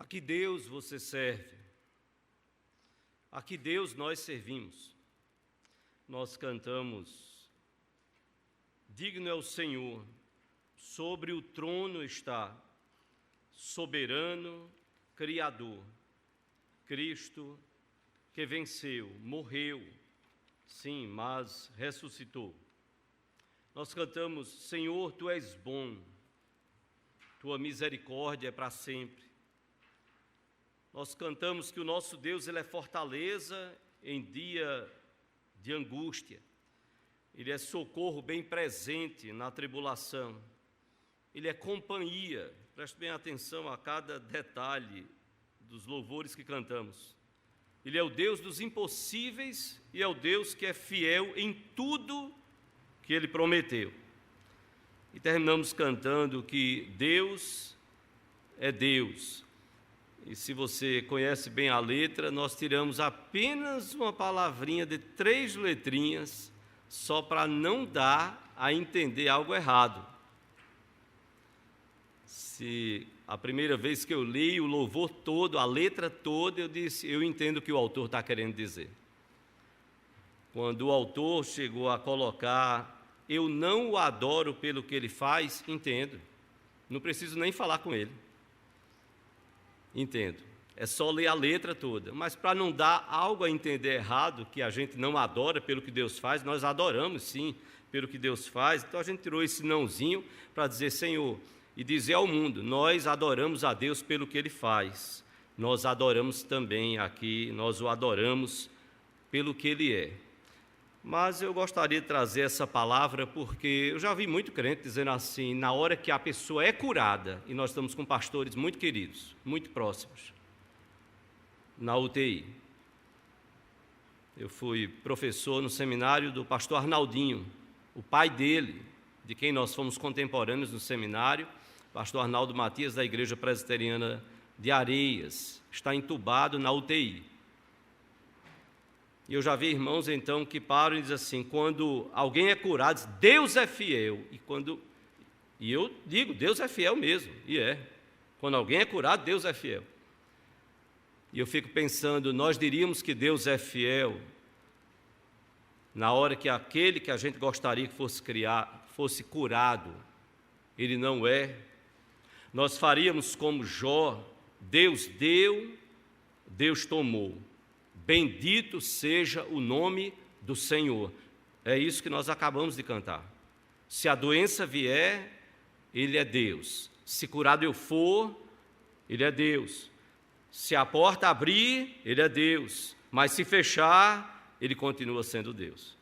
A que Deus você serve? A que Deus nós servimos? Nós cantamos: digno é o Senhor, sobre o trono está, soberano, Criador, Cristo que venceu, morreu, sim, mas ressuscitou. Nós cantamos: Senhor, Tu és bom, Tua misericórdia é para sempre. Nós cantamos que o nosso Deus, Ele é fortaleza em dia de angústia. Ele é socorro bem presente na tribulação. Ele é companhia. Preste bem atenção a cada detalhe dos louvores que cantamos. Ele é o Deus dos impossíveis e é o Deus que é fiel em tudo que Ele prometeu. E terminamos cantando que Deus é Deus. E se você conhece bem a letra, nós tiramos apenas uma palavrinha de 3 letrinhas, só para não dar a entender algo errado. Se a primeira vez que eu li o louvor todo, a letra toda, eu disse: eu entendo o que o autor está querendo dizer. Quando o autor chegou a colocar: eu não o adoro pelo que ele faz, entendo. Não preciso nem falar com ele. Entendo. É só ler a letra toda. Mas para não dar algo a entender errado, que a gente não adora pelo que Deus faz, nós adoramos sim pelo que Deus faz. Então a gente tirou esse nãozinho para dizer: Senhor, e dizer ao mundo: nós adoramos a Deus pelo que Ele faz. Nós adoramos também aqui, nós o adoramos pelo que Ele é. Mas eu gostaria de trazer essa palavra porque eu já vi muito crente dizendo assim: na hora que a pessoa é curada, e nós estamos com pastores muito queridos, muito próximos, na UTI. Eu fui professor no seminário do pastor Arnaldinho, o pai dele, de quem nós fomos contemporâneos no seminário, pastor Arnaldo Matias, da Igreja Presbiteriana de Areias, está entubado na UTI. E eu já vi irmãos, então, que param e dizem assim: quando alguém é curado, diz, Deus é fiel. E eu digo, Deus é fiel mesmo, e é. Quando alguém é curado, Deus é fiel. E eu fico pensando, nós diríamos que Deus é fiel na hora que aquele que a gente gostaria que fosse curado, ele não é. Nós faríamos como Jó: Deus deu, Deus tomou. Bendito seja o nome do Senhor. É isso que nós acabamos de cantar. Se a doença vier, Ele é Deus. Se curado eu for, Ele é Deus. Se a porta abrir, Ele é Deus. Mas se fechar, Ele continua sendo Deus.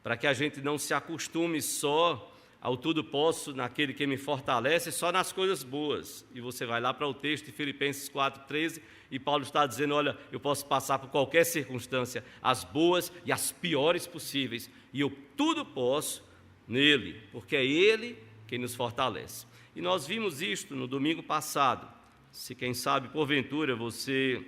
Para que a gente não se acostume só ao tudo posso naquele que me fortalece, só nas coisas boas. E você vai lá para o texto de Filipenses 4,13, e Paulo está dizendo: olha, eu posso passar por qualquer circunstância, as boas e as piores possíveis, e eu tudo posso nele, porque é Ele quem nos fortalece. E nós vimos isto no domingo passado. Se quem sabe, porventura, você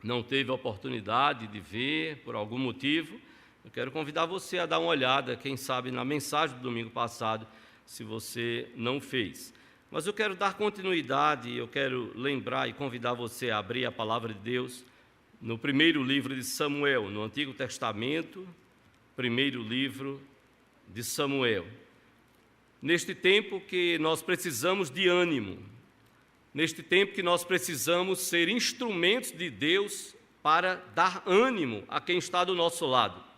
não teve a oportunidade de ver, por algum motivo, eu quero convidar você a dar uma olhada, quem sabe, na mensagem do domingo passado, se você não fez. Mas eu quero dar continuidade, eu quero lembrar e convidar você a abrir a palavra de Deus no primeiro livro de Samuel, no Antigo Testamento, primeiro livro de Samuel. Neste tempo que nós precisamos de ânimo, neste tempo que nós precisamos ser instrumentos de Deus para dar ânimo a quem está do nosso lado.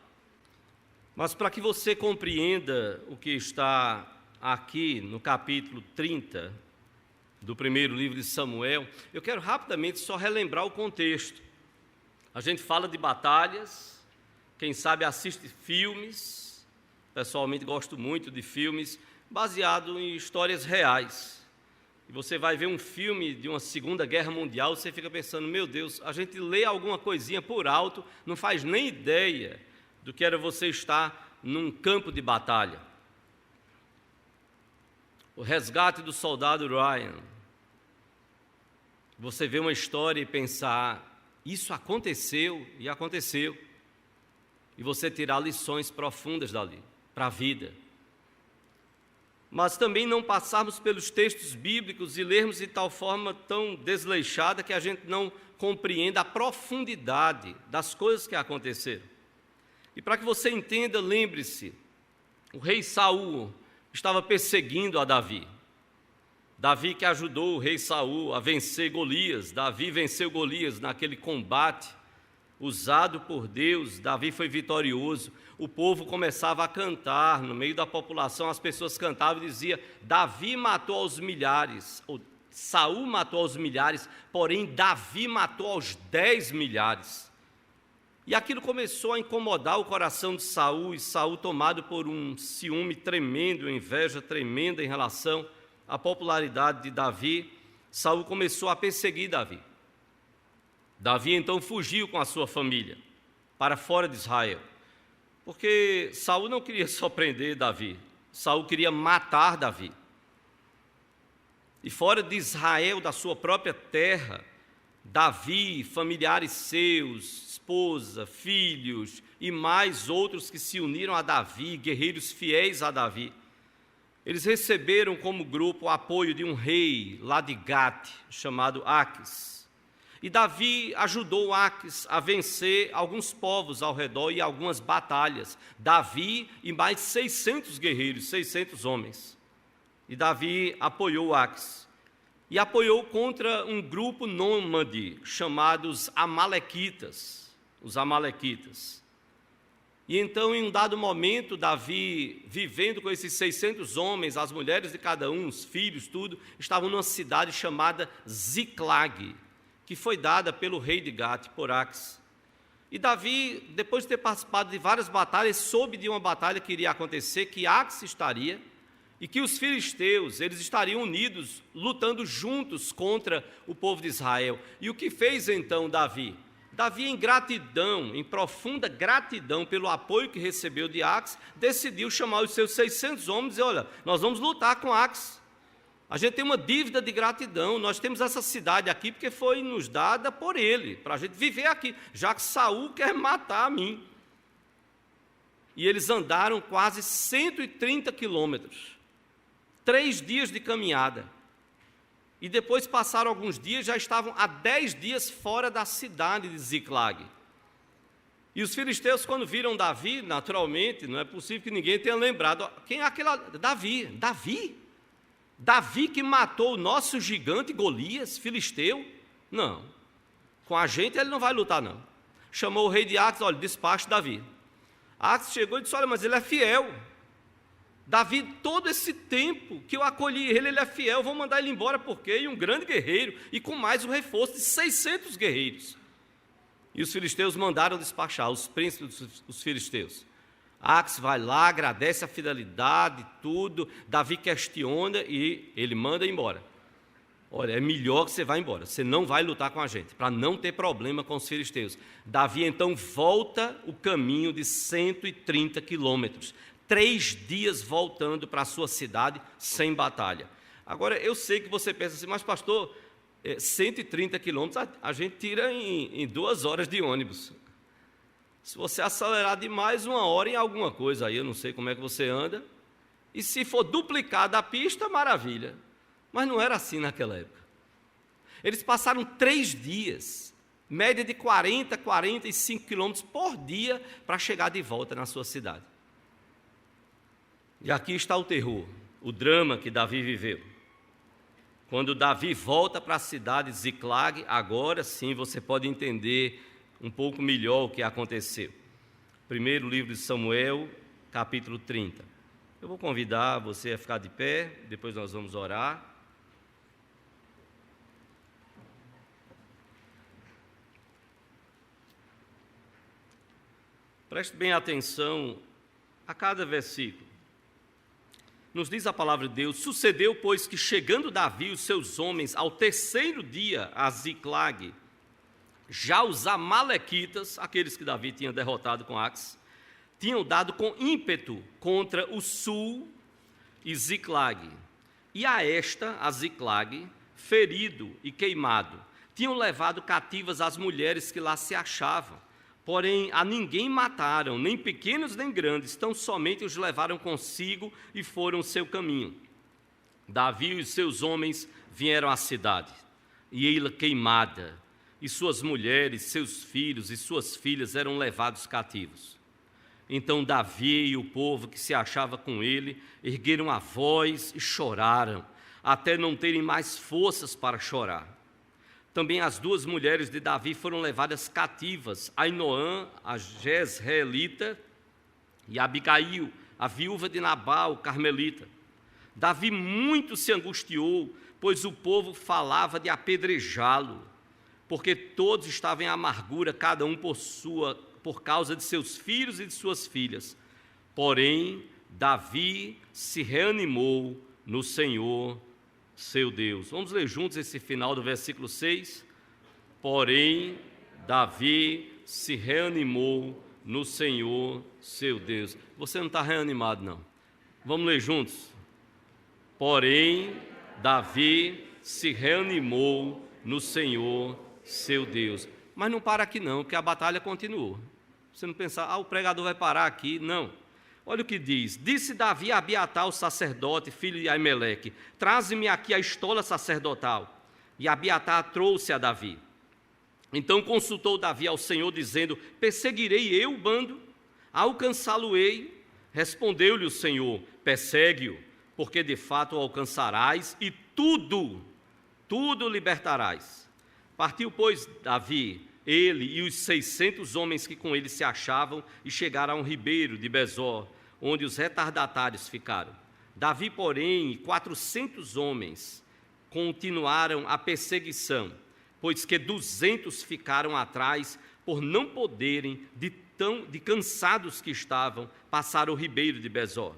Mas para que você compreenda o que está aqui no capítulo 30 do primeiro livro de Samuel, eu quero rapidamente só relembrar o contexto. A gente fala de batalhas, quem sabe assiste filmes, pessoalmente gosto muito de filmes baseados em histórias reais. E você vai ver um filme de uma Segunda Guerra Mundial, você fica pensando: meu Deus, a gente lê alguma coisinha por alto, não faz nem ideia do que era você estar num campo de batalha. O resgate do soldado Ryan. Você vê uma história e pensar: isso aconteceu e aconteceu. E você tirar lições profundas dali, para a vida. mas também não passarmos pelos textos bíblicos e lermos de tal forma tão desleixada que a gente não compreenda a profundidade das coisas que aconteceram. E para que você entenda, lembre-se, o rei Saul estava perseguindo a Davi. Davi que ajudou o rei Saul a vencer Golias. Davi venceu Golias naquele combate usado por Deus. Davi foi vitorioso. O povo começava a cantar, no meio da população as pessoas cantavam e diziam: Davi matou aos milhares, ou Saul matou aos milhares, porém Davi matou aos 10 milhares. E aquilo começou a incomodar o coração de Saul, e Saul, tomado por um ciúme tremendo, uma inveja tremenda em relação à popularidade de Davi, Saul começou a perseguir Davi. Davi então fugiu com a sua família para fora de Israel, porque Saul não queria só prender Davi, Saul queria matar Davi. E fora de Israel, da sua própria terra, Davi, familiares seus, esposa, filhos e mais outros que se uniram a Davi, guerreiros fiéis a Davi, eles receberam como grupo o apoio de um rei lá de Gate, chamado Aques. E Davi ajudou Aques a vencer alguns povos ao redor e algumas batalhas. Davi e mais 600 guerreiros, 600 homens. E Davi apoiou Aques. E apoiou contra um grupo nômade, chamados Amalequitas, os Amalequitas. E então, em um dado momento, Davi, vivendo com esses 600 homens, as mulheres de cada um, os filhos, tudo, estavam numa cidade chamada Ziclag, que foi dada pelo rei de Gate, por Aques. E Davi, depois de ter participado de várias batalhas, soube de uma batalha que iria acontecer, que Aques estaria, e que os filisteus, eles estariam unidos, lutando juntos contra o povo de Israel. E o que fez então Davi? Davi, em gratidão, em profunda gratidão pelo apoio que recebeu de Aques, decidiu chamar os seus 600 homens e dizer: olha, nós vamos lutar com Aques. A gente tem uma dívida de gratidão, nós temos essa cidade aqui porque foi nos dada por ele, para a gente viver aqui, já que Saul quer matar a mim. E eles andaram quase 130 quilômetros, 3 dias de caminhada. E depois passaram alguns dias, já estavam há 10 dias fora da cidade de Ziclag. E os filisteus, quando viram Davi, naturalmente, não é possível que ninguém tenha lembrado. Quem é aquele? Davi que matou o nosso gigante Golias, filisteu? Não. Com a gente ele não vai lutar, não. Chamou o rei de Aques: olha, despache Davi. Aques chegou e disse: olha, mas ele é fiel. Davi, todo esse tempo que eu acolhi ele é fiel, vou mandar ele embora porque e um grande guerreiro, e com mais um reforço de 600 guerreiros. E os filisteus mandaram despachar, os príncipes dos filisteus. Aques vai lá, agradece a fidelidade, tudo, Davi questiona e ele manda embora. Olha, é melhor que você vá embora, você não vai lutar com a gente, para não ter problema com os filisteus. Davi então volta o caminho de 130 quilômetros, 3 dias voltando para a sua cidade sem batalha. Agora, eu sei que você pensa assim: mas pastor, 130 quilômetros a gente tira em 2 horas de ônibus. Se você acelerar demais, 1 hora em alguma coisa, aí eu não sei como é que você anda. E se for duplicada a pista, maravilha. Mas não era assim naquela época. Eles passaram 3 dias, média de 40, 45 quilômetros por dia, para chegar de volta na sua cidade. E aqui está o terror, o drama que Davi viveu. Quando Davi volta para a cidade de Ziclag, agora sim você pode entender um pouco melhor o que aconteceu. Primeiro livro de Samuel, capítulo 30. Eu vou convidar você a ficar de pé, depois nós vamos orar. Preste bem atenção a cada versículo. Nos diz a palavra de Deus: sucedeu, pois, que chegando Davi e os seus homens ao 3º dia a Ziclag, já os amalequitas, aqueles que Davi tinha derrotado com Aques, tinham dado com ímpeto contra o sul e Ziclag. E a Ziclag, ferido e queimado, tinham levado cativas as mulheres que lá se achavam, Porém, a ninguém mataram, nem pequenos nem grandes, tão somente os levaram consigo e foram o seu caminho. Davi e os seus homens vieram à cidade, e ei-la queimada, e suas mulheres, seus filhos e suas filhas eram levados cativos. Então Davi e o povo que se achava com ele ergueram a voz e choraram, até não terem mais forças para chorar. Também as duas mulheres de Davi foram levadas cativas, Ainoã, a Jezreelita, e Abigail, a viúva de Nabal, o carmelita. Davi muito se angustiou, pois o povo falava de apedrejá-lo, porque todos estavam em amargura, cada um por causa de seus filhos e de suas filhas. Porém, Davi se reanimou no Senhor, seu Deus. Vamos ler juntos esse final do versículo 6. Porém, Davi se reanimou no Senhor, seu Deus. Você não está reanimado, não. Vamos ler juntos. Porém, Davi se reanimou no Senhor, seu Deus. Mas não para aqui não, porque a batalha continuou. Você não pensar, o pregador vai parar aqui. Não. Olha o que diz. Disse Davi a Abiatar, o sacerdote, filho de Aimeleque: traze-me aqui a estola sacerdotal. E Abiatar trouxe a Davi. Então consultou Davi ao Senhor, dizendo: perseguirei eu o bando? Alcançá-lo-ei? Respondeu-lhe o Senhor: persegue-o, porque de fato o alcançarás e tudo libertarás. Partiu, pois, Davi, ele e os 600 homens que com ele se achavam, e chegaram a um ribeiro de Besor, onde os retardatários ficaram. Davi, porém, e 400 homens continuaram a perseguição, pois que 200 ficaram atrás, por não poderem, de cansados que estavam, passar o ribeiro de Besor.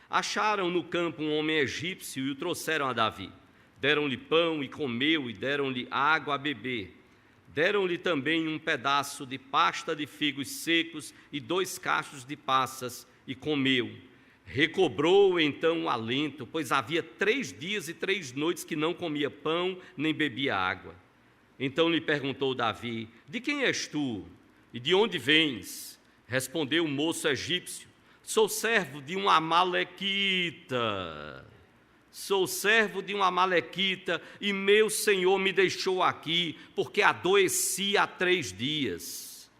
Acharam no campo um homem egípcio e o trouxeram a Davi. Deram-lhe pão e comeu, e deram-lhe água a beber. Deram-lhe também um pedaço de pasta de figos secos e 2 cachos de passas, e comeu. Recobrou então o alento, pois havia 3 dias e 3 noites que não comia pão, nem bebia água. Então lhe perguntou Davi: de quem és tu? E de onde vens? Respondeu o moço egípcio: sou servo de um amalequita. Sou servo de um amalequita, e meu senhor me deixou aqui, porque adoeci há 3 dias.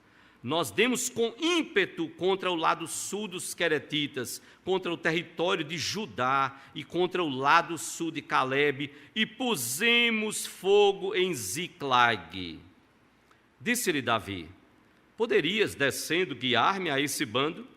Nós demos com ímpeto contra o lado sul dos queretitas, contra o território de Judá e contra o lado sul de Calebe, e pusemos fogo em Ziclag. Disse-lhe Davi: poderias, descendo, guiar-me a esse bando?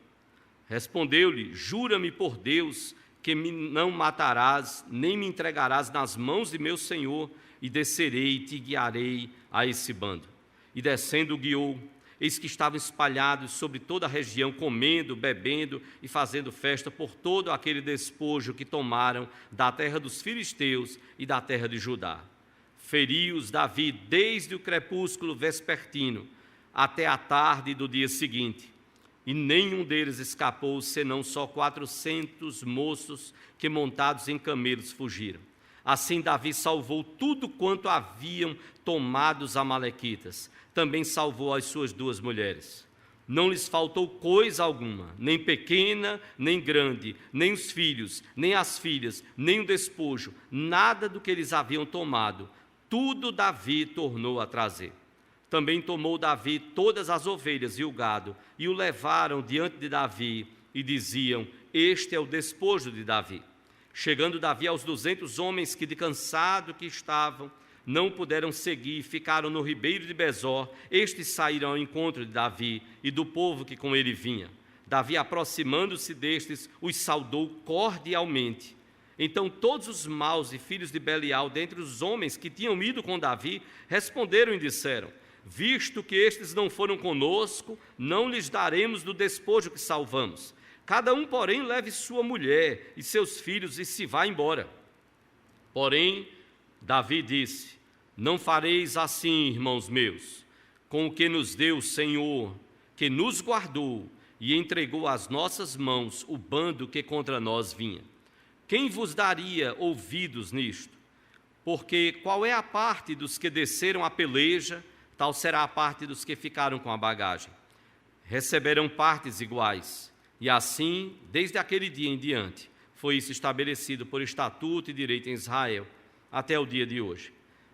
Respondeu-lhe: jura-me por Deus que me não matarás, nem me entregarás nas mãos de meu senhor, e descerei e te guiarei a esse bando. E descendo guiou. Eis que estavam espalhados sobre toda a região, comendo, bebendo e fazendo festa por todo aquele despojo que tomaram da terra dos filisteus e da terra de Judá. Feriu-os Davi desde o crepúsculo vespertino até a tarde do dia seguinte, e nenhum deles escapou, senão só 400 moços que, montados em camelos, fugiram. Assim Davi salvou tudo quanto haviam tomado os amalequitas. Também salvou as suas 2 mulheres. Não lhes faltou coisa alguma, nem pequena, nem grande, nem os filhos, nem as filhas, nem o despojo, nada do que eles haviam tomado. Tudo Davi tornou a trazer. Também tomou Davi todas as ovelhas e o gado, e o levaram diante de Davi, e diziam: este é o despojo de Davi. Chegando Davi aos 200 homens que de cansado que estavam, não puderam seguir, ficaram no ribeiro de Besor. Estes saíram ao encontro de Davi e do povo que com ele vinha. Davi, aproximando-se destes, os saudou cordialmente. Então todos os maus e filhos de Belial, dentre os homens que tinham ido com Davi, responderam e disseram: visto que estes não foram conosco, não lhes daremos do despojo que salvamos. Cada um, porém, leve sua mulher e seus filhos e se vá embora. Porém, Davi disse: não fareis assim, irmãos meus, com o que nos deu o Senhor, que nos guardou e entregou às nossas mãos o bando que contra nós vinha. Quem vos daria ouvidos nisto? Porque qual é a parte dos que desceram a peleja, tal será a parte dos que ficaram com a bagagem. receberão partes iguais. E assim, desde aquele dia em diante, foi isso estabelecido por estatuto e direito em Israel, até o dia de hoje.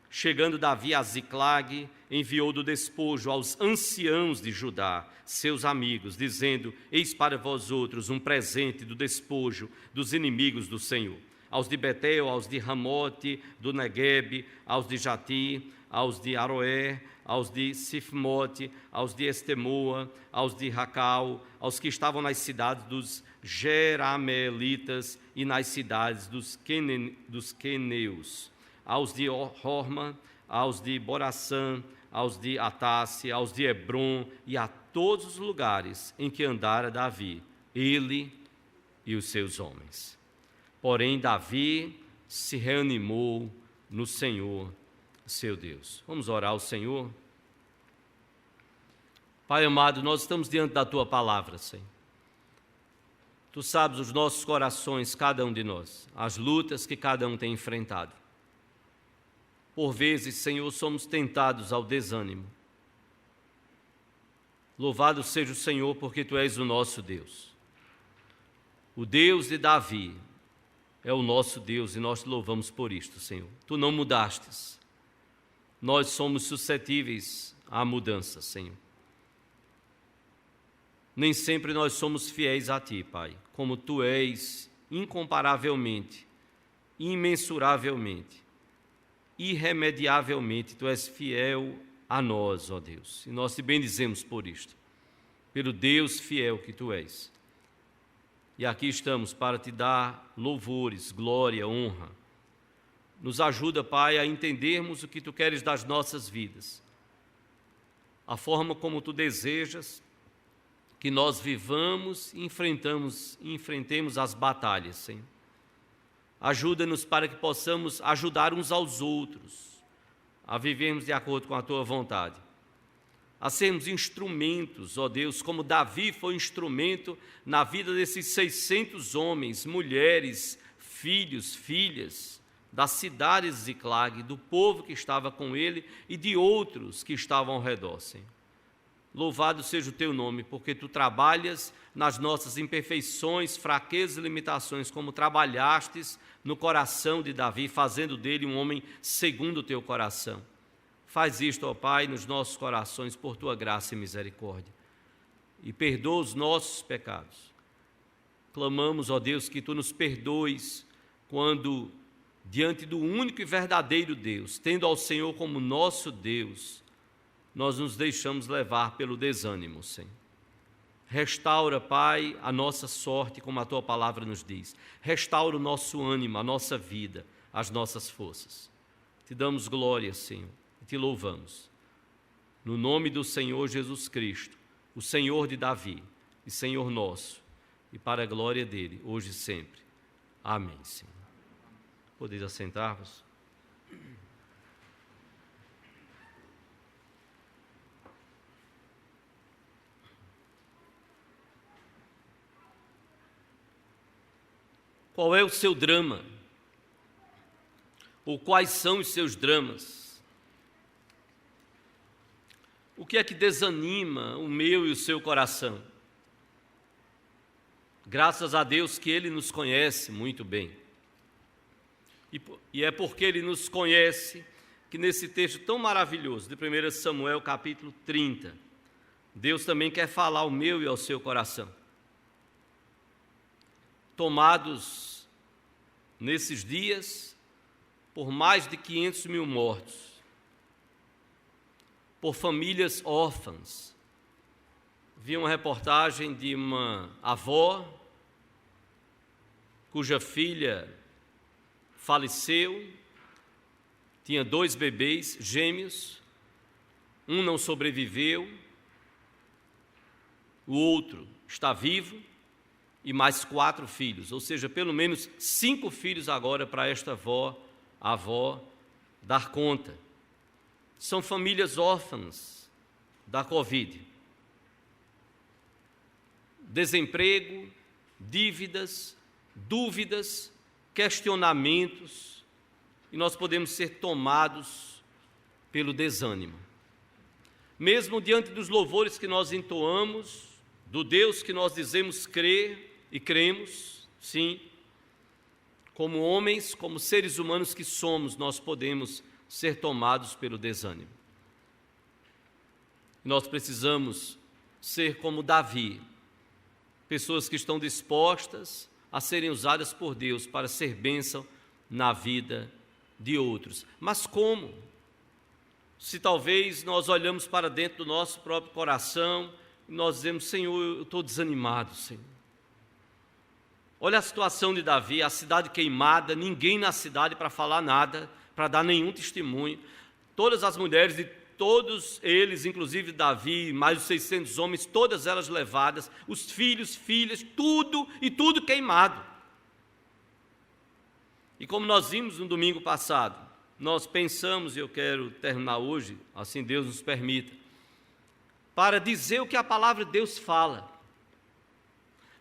Chegando Davi a Ziclag, enviou do despojo aos anciãos de Judá, seus amigos, dizendo: eis para vós outros um presente do despojo dos inimigos do Senhor. Aos de Betel, aos de Ramote, do Neguebe, aos de Jati, aos de Aroé, aos de Sifmote, aos de Estemoa, aos de Racal, aos que estavam nas cidades dos Jeramelitas e nas cidades dos Queneus, aos de Horma, aos de Boraçã, aos de Atasse, aos de Hebron e a todos os lugares em que andara Davi, ele e os seus homens. Porém, Davi se reanimou no Senhor, seu Deus. Vamos orar ao Senhor? Pai amado, nós estamos diante da Tua palavra, Senhor. Tu sabes os nossos corações, cada um de nós, as lutas que cada um tem enfrentado. Por vezes, Senhor, somos tentados ao desânimo. Louvado seja o Senhor, porque Tu és o nosso Deus. O Deus de Davi é o nosso Deus e nós te louvamos por isto, Senhor. Tu não mudastes. Nós somos suscetíveis à mudança, Senhor. Nem sempre nós somos fiéis a Ti, Pai, como Tu és incomparavelmente, imensuravelmente, irremediavelmente, Tu és fiel a nós, ó Deus. E nós te bendizemos por isto, pelo Deus fiel que Tu és. E aqui estamos para Te dar louvores, glória, honra. Nos ajuda, Pai, a entendermos o que Tu queres das nossas vidas, a forma como Tu desejas que nós vivamos e enfrentemos as batalhas, Senhor. Ajuda-nos para que possamos ajudar uns aos outros a vivermos de acordo com a Tua vontade, a sermos instrumentos, ó Deus, como Davi foi instrumento na vida desses 600 homens, mulheres, filhos, filhas, da cidade de Ziclag, do povo que estava com ele e de outros que estavam ao redor, Senhor. Louvado seja o Teu nome, porque Tu trabalhas nas nossas imperfeições, fraquezas e limitações, como trabalhastes no coração de Davi, fazendo dele um homem segundo o Teu coração. Faz isto, ó Pai, nos nossos corações, por Tua graça e misericórdia. E perdoa os nossos pecados. Clamamos, ó Deus, que Tu nos perdoes quando, diante do único e verdadeiro Deus, tendo ao Senhor como nosso Deus, nós nos deixamos levar pelo desânimo, Senhor. Restaura, Pai, a nossa sorte, como a Tua palavra nos diz. Restaura o nosso ânimo, a nossa vida, as nossas forças. Te damos glória, Senhor, e Te louvamos. No nome do Senhor Jesus Cristo, o Senhor de Davi e Senhor nosso, e para a glória dEle, hoje e sempre. Amém, Senhor. Podeis assentar-vos? Qual é o seu drama? Ou quais são os seus dramas? O que é que desanima o meu e o seu coração? Graças a Deus que Ele nos conhece muito bem. E é porque Ele nos conhece que nesse texto tão maravilhoso de 1 Samuel capítulo 30, Deus também quer falar ao meu e ao seu coração. Tomados nesses dias por mais de 500 mil mortos, por famílias órfãs. Vi uma reportagem de uma avó cuja filha faleceu, tinha 2 bebês gêmeos, um não sobreviveu, o outro está vivo, e mais 4 filhos, ou seja, pelo menos 5 filhos agora para esta avó dar conta. São famílias órfãs da Covid. Desemprego, dívidas, dúvidas, questionamentos, e nós podemos ser tomados pelo desânimo. Mesmo diante dos louvores que nós entoamos, do Deus que nós dizemos crer e cremos, sim, como homens, como seres humanos que somos, nós podemos ser tomados pelo desânimo. Nós precisamos ser como Davi, pessoas que estão dispostas a serem usadas por Deus para ser bênção na vida de outros. Mas como? Se talvez nós olhamos para dentro do nosso próprio coração e nós dizemos: Senhor, eu estou desanimado, Senhor. Olha a situação de Davi, a cidade queimada, ninguém na cidade para falar nada, para dar nenhum testemunho. Todas as mulheres de todos eles, inclusive Davi, mais de 600 homens, todas elas levadas, os filhos, filhas, tudo queimado. E como nós vimos no domingo passado, nós pensamos, e eu quero terminar hoje, assim Deus nos permita, para dizer o que a palavra de Deus fala,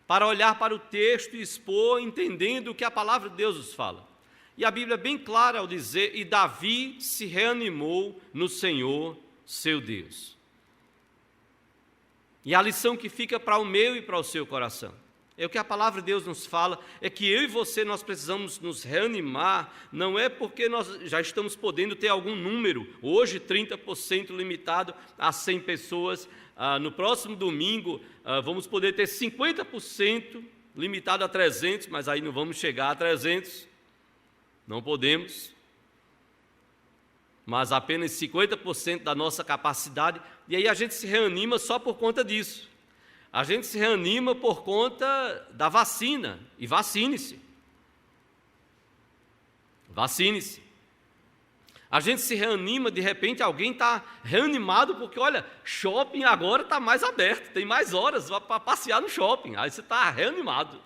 para olhar para o texto e expor, entendendo o que a palavra de Deus nos fala. E a Bíblia é bem clara ao dizer: e Davi se reanimou no Senhor, seu Deus. E a lição que fica para o meu e para o seu coração, é o que a palavra de Deus nos fala, é que eu e você, nós precisamos nos reanimar, não é porque nós já estamos podendo ter algum número, hoje 30% limitado a 100 pessoas, no próximo domingo vamos poder ter 50% limitado a 300, mas aí não vamos chegar a 300, não podemos, mas apenas 50% da nossa capacidade, e aí a gente se reanima só por conta disso. A gente se reanima por conta da vacina, e vacine-se. Vacine-se. A gente se reanima, de repente alguém está reanimado porque, olha, shopping agora está mais aberto, tem mais horas para passear no shopping, aí você está reanimado.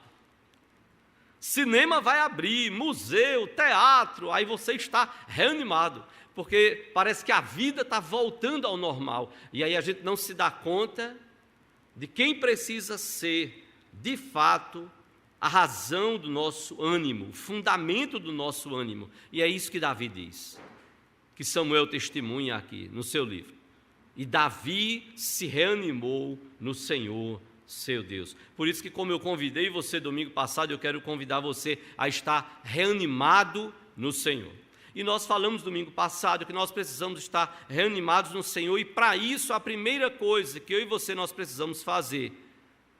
Cinema vai abrir, museu, teatro, aí você está reanimado, porque parece que a vida está voltando ao normal, e aí a gente não se dá conta de quem precisa ser, de fato, a razão do nosso ânimo, o fundamento do nosso ânimo. E é isso que Davi diz, que Samuel testemunha aqui no seu livro. E Davi se reanimou no Senhor, seu Deus. Por isso que, como eu convidei você domingo passado, eu quero convidar você a estar reanimado no Senhor. E nós falamos domingo passado que nós precisamos estar reanimados no Senhor, e para isso a primeira coisa que eu e você nós precisamos fazer,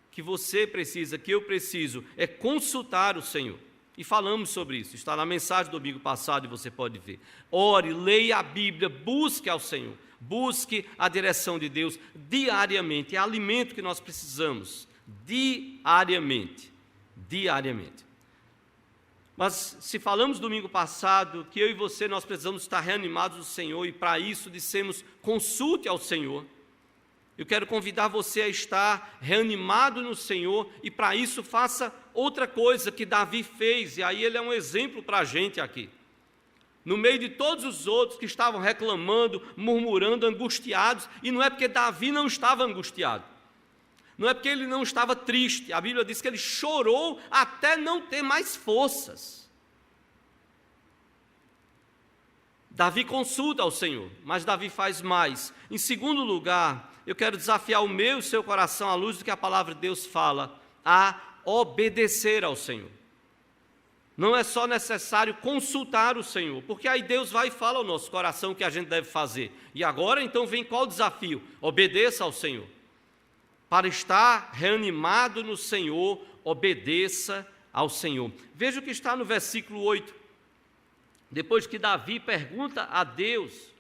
que você precisa, que eu preciso, é consultar o Senhor. E falamos sobre isso, está na mensagem do domingo passado e você pode ver. Ore, leia a Bíblia, busque ao Senhor, busque a direção de Deus diariamente, é alimento que nós precisamos, diariamente. Mas se falamos domingo passado que eu e você nós precisamos estar reanimados no Senhor, e para isso dissemos: consulte ao Senhor. Eu quero convidar você a estar reanimado no Senhor, e para isso faça outra coisa que Davi fez, e aí ele é um exemplo para a gente aqui. No meio de todos os outros que estavam reclamando, murmurando, angustiados, e não é porque Davi não estava angustiado, não é porque ele não estava triste, a Bíblia diz que ele chorou até não ter mais forças. Davi consulta ao Senhor, mas Davi faz mais. Em segundo lugar, eu quero desafiar o meu e o seu coração, à luz do que a palavra de Deus fala, a obedecer ao Senhor. Não é só necessário consultar o Senhor, porque aí Deus vai e fala ao nosso coração o que a gente deve fazer. E agora então vem qual o desafio? Obedeça ao Senhor. Para estar reanimado no Senhor, obedeça ao Senhor. Veja o que está no versículo 8. Depois que Davi pergunta a Deus,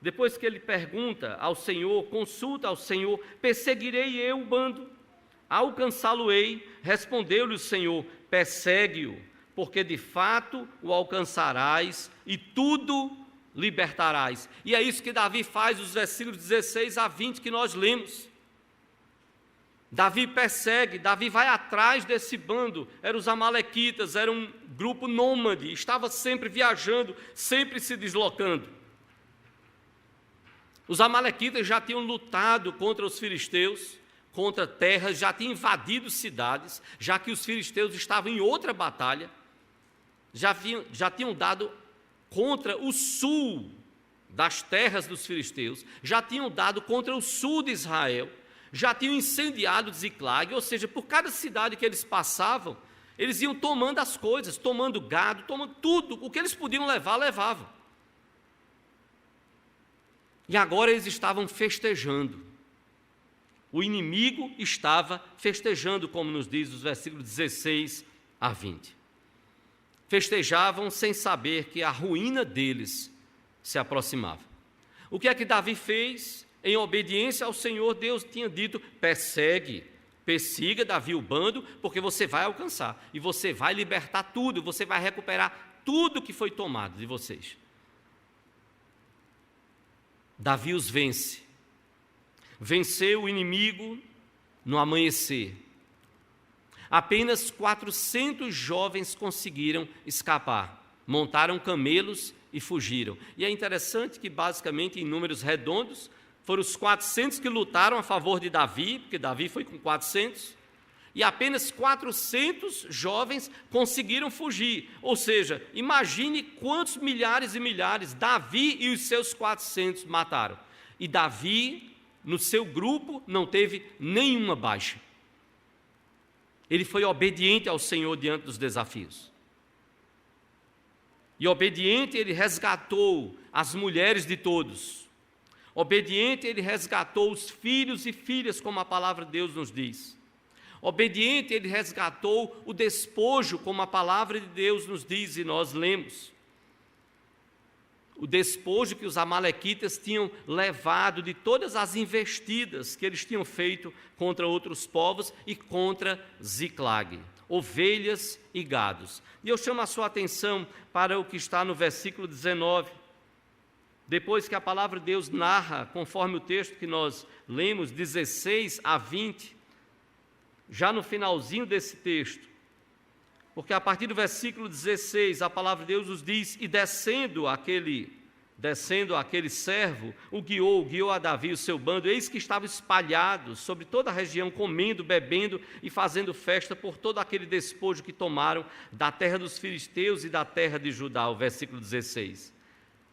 depois que ele pergunta ao Senhor, consulta ao Senhor: perseguirei eu o bando, alcançá-lo-ei. Respondeu-lhe o Senhor: persegue-o, porque de fato o alcançarás e tudo libertarás. E é isso que Davi faz nos versículos 16 a 20 que nós lemos. Davi persegue, Davi vai atrás desse bando. Eram os amalequitas, era um grupo nômade, estava sempre viajando, sempre se deslocando. Os amalequitas já tinham lutado contra os filisteus, contra terras, já tinham invadido cidades, já que os filisteus estavam em outra batalha, já tinham dado contra o sul das terras dos filisteus, já tinham dado contra o sul de Israel. já tinham incendiado Ziclag, ou seja, por cada cidade que eles passavam, eles iam tomando as coisas, tomando gado, tomando tudo, o que eles podiam levar, levavam. E agora eles estavam festejando. O inimigo estava festejando, como nos diz os versículos 16 a 20. Festejavam sem saber que a ruína deles se aproximava. O que é que Davi fez? Em obediência ao Senhor, Deus tinha dito: persiga Davi o bando, porque você vai alcançar, e você vai libertar tudo, você vai recuperar tudo que foi tomado de vocês. Davi os vence. Venceu o inimigo no amanhecer. Apenas 400 jovens conseguiram escapar. Montaram camelos e fugiram. E é interessante que, basicamente, em números redondos, foram os 400 que lutaram a favor de Davi, porque Davi foi com 400, e apenas 400 jovens conseguiram fugir. Ou seja, imagine quantos milhares e milhares Davi e os seus 400 mataram. E Davi, no seu grupo, não teve nenhuma baixa. Ele foi obediente ao Senhor diante dos desafios. E obediente, ele resgatou as mulheres de todos. Obediente, ele resgatou os filhos e filhas, como a palavra de Deus nos diz. Obediente, ele resgatou o despojo, como a palavra de Deus nos diz e nós lemos. O despojo que os amalequitas tinham levado de todas as investidas que eles tinham feito contra outros povos e contra Ziclag, ovelhas e gados. E eu chamo a sua atenção para o que está no versículo 19. Depois que a palavra de Deus narra, conforme o texto que nós lemos, 16 a 20, já no finalzinho desse texto, porque a partir do versículo 16, a palavra de Deus nos diz: e descendo aquele servo, guiou a Davi o seu bando, eis que estavam espalhados sobre toda a região, comendo, bebendo e fazendo festa por todo aquele despojo que tomaram da terra dos filisteus e da terra de Judá. O versículo 16.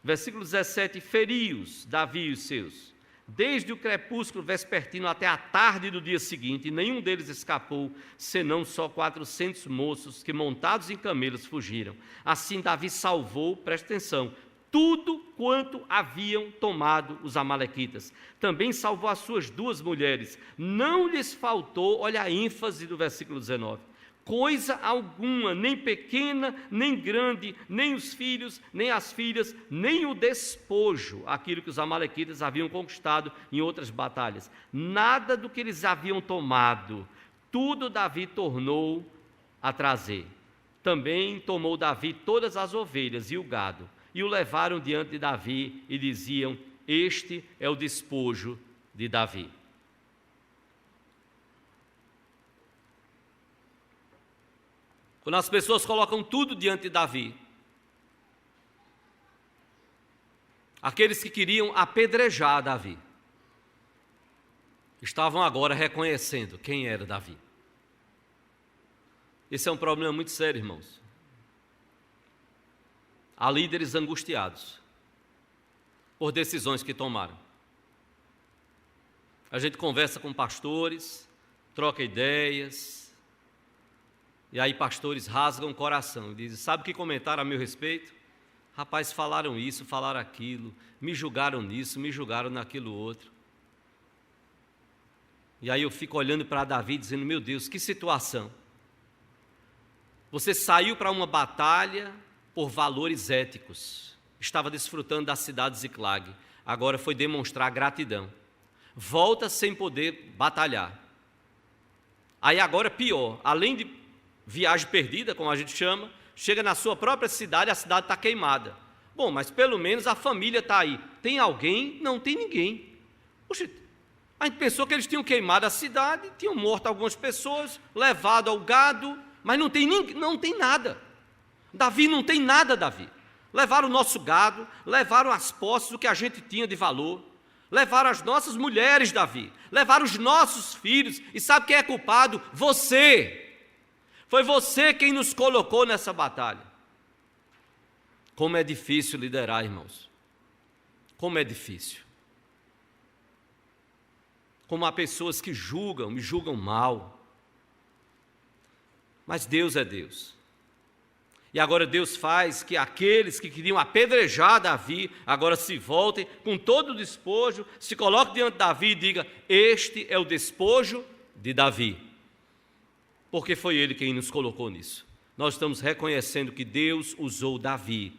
Versículo 17, feriu-os Davi e os seus, desde o crepúsculo vespertino até a tarde do dia seguinte, e nenhum deles escapou, senão só 400 moços que, montados em camelos, fugiram. Assim Davi salvou, presta atenção, tudo quanto haviam tomado os amalequitas. Também salvou as suas 2 mulheres. Não lhes faltou, olha a ênfase do versículo 19, coisa alguma, nem pequena, nem grande, nem os filhos, nem as filhas, nem o despojo, aquilo que os amalequitas haviam conquistado em outras batalhas. Nada do que eles haviam tomado, tudo Davi tornou a trazer. Também tomou Davi todas as ovelhas e o gado, e o levaram diante de Davi e diziam: este é o despojo de Davi. Quando as pessoas colocam tudo diante de Davi, aqueles que queriam apedrejar Davi, estavam agora reconhecendo quem era Davi. Esse é um problema muito sério, irmãos. Há líderes angustiados por decisões que tomaram. A gente conversa com pastores, troca ideias, e aí pastores rasgam o coração e dizem: sabe o que comentaram a meu respeito? Rapaz, falaram isso, falaram aquilo, me julgaram nisso, me julgaram naquilo outro. E aí eu fico olhando para Davi dizendo: meu Deus, que situação. Você saiu para uma batalha por valores éticos, estava desfrutando da cidade de Ziclag, agora foi demonstrar gratidão. Volta sem poder batalhar. Aí agora pior, além de viagem perdida, como a gente chama, chega na sua própria cidade, a cidade está queimada. Bom, mas pelo menos a família está aí. Tem alguém? Não tem ninguém. Poxa, a gente pensou que eles tinham queimado a cidade, tinham morto algumas pessoas, levado ao gado, mas não tem nada. Davi não tem nada, Davi. Levaram o nosso gado, levaram as posses, o que a gente tinha de valor, levaram as nossas mulheres, Davi, levaram os nossos filhos, e sabe quem é culpado? Você. Foi você quem nos colocou nessa batalha. Como é difícil liderar, irmãos. Como é difícil. como há pessoas que julgam, me julgam mal. Mas Deus é Deus. E agora Deus faz que aqueles que queriam apedrejar Davi, agora se voltem com todo o despojo, se coloquem diante de Davi e digam: este é o despojo de Davi. Porque foi ele quem nos colocou nisso. Nós estamos reconhecendo que Deus usou Davi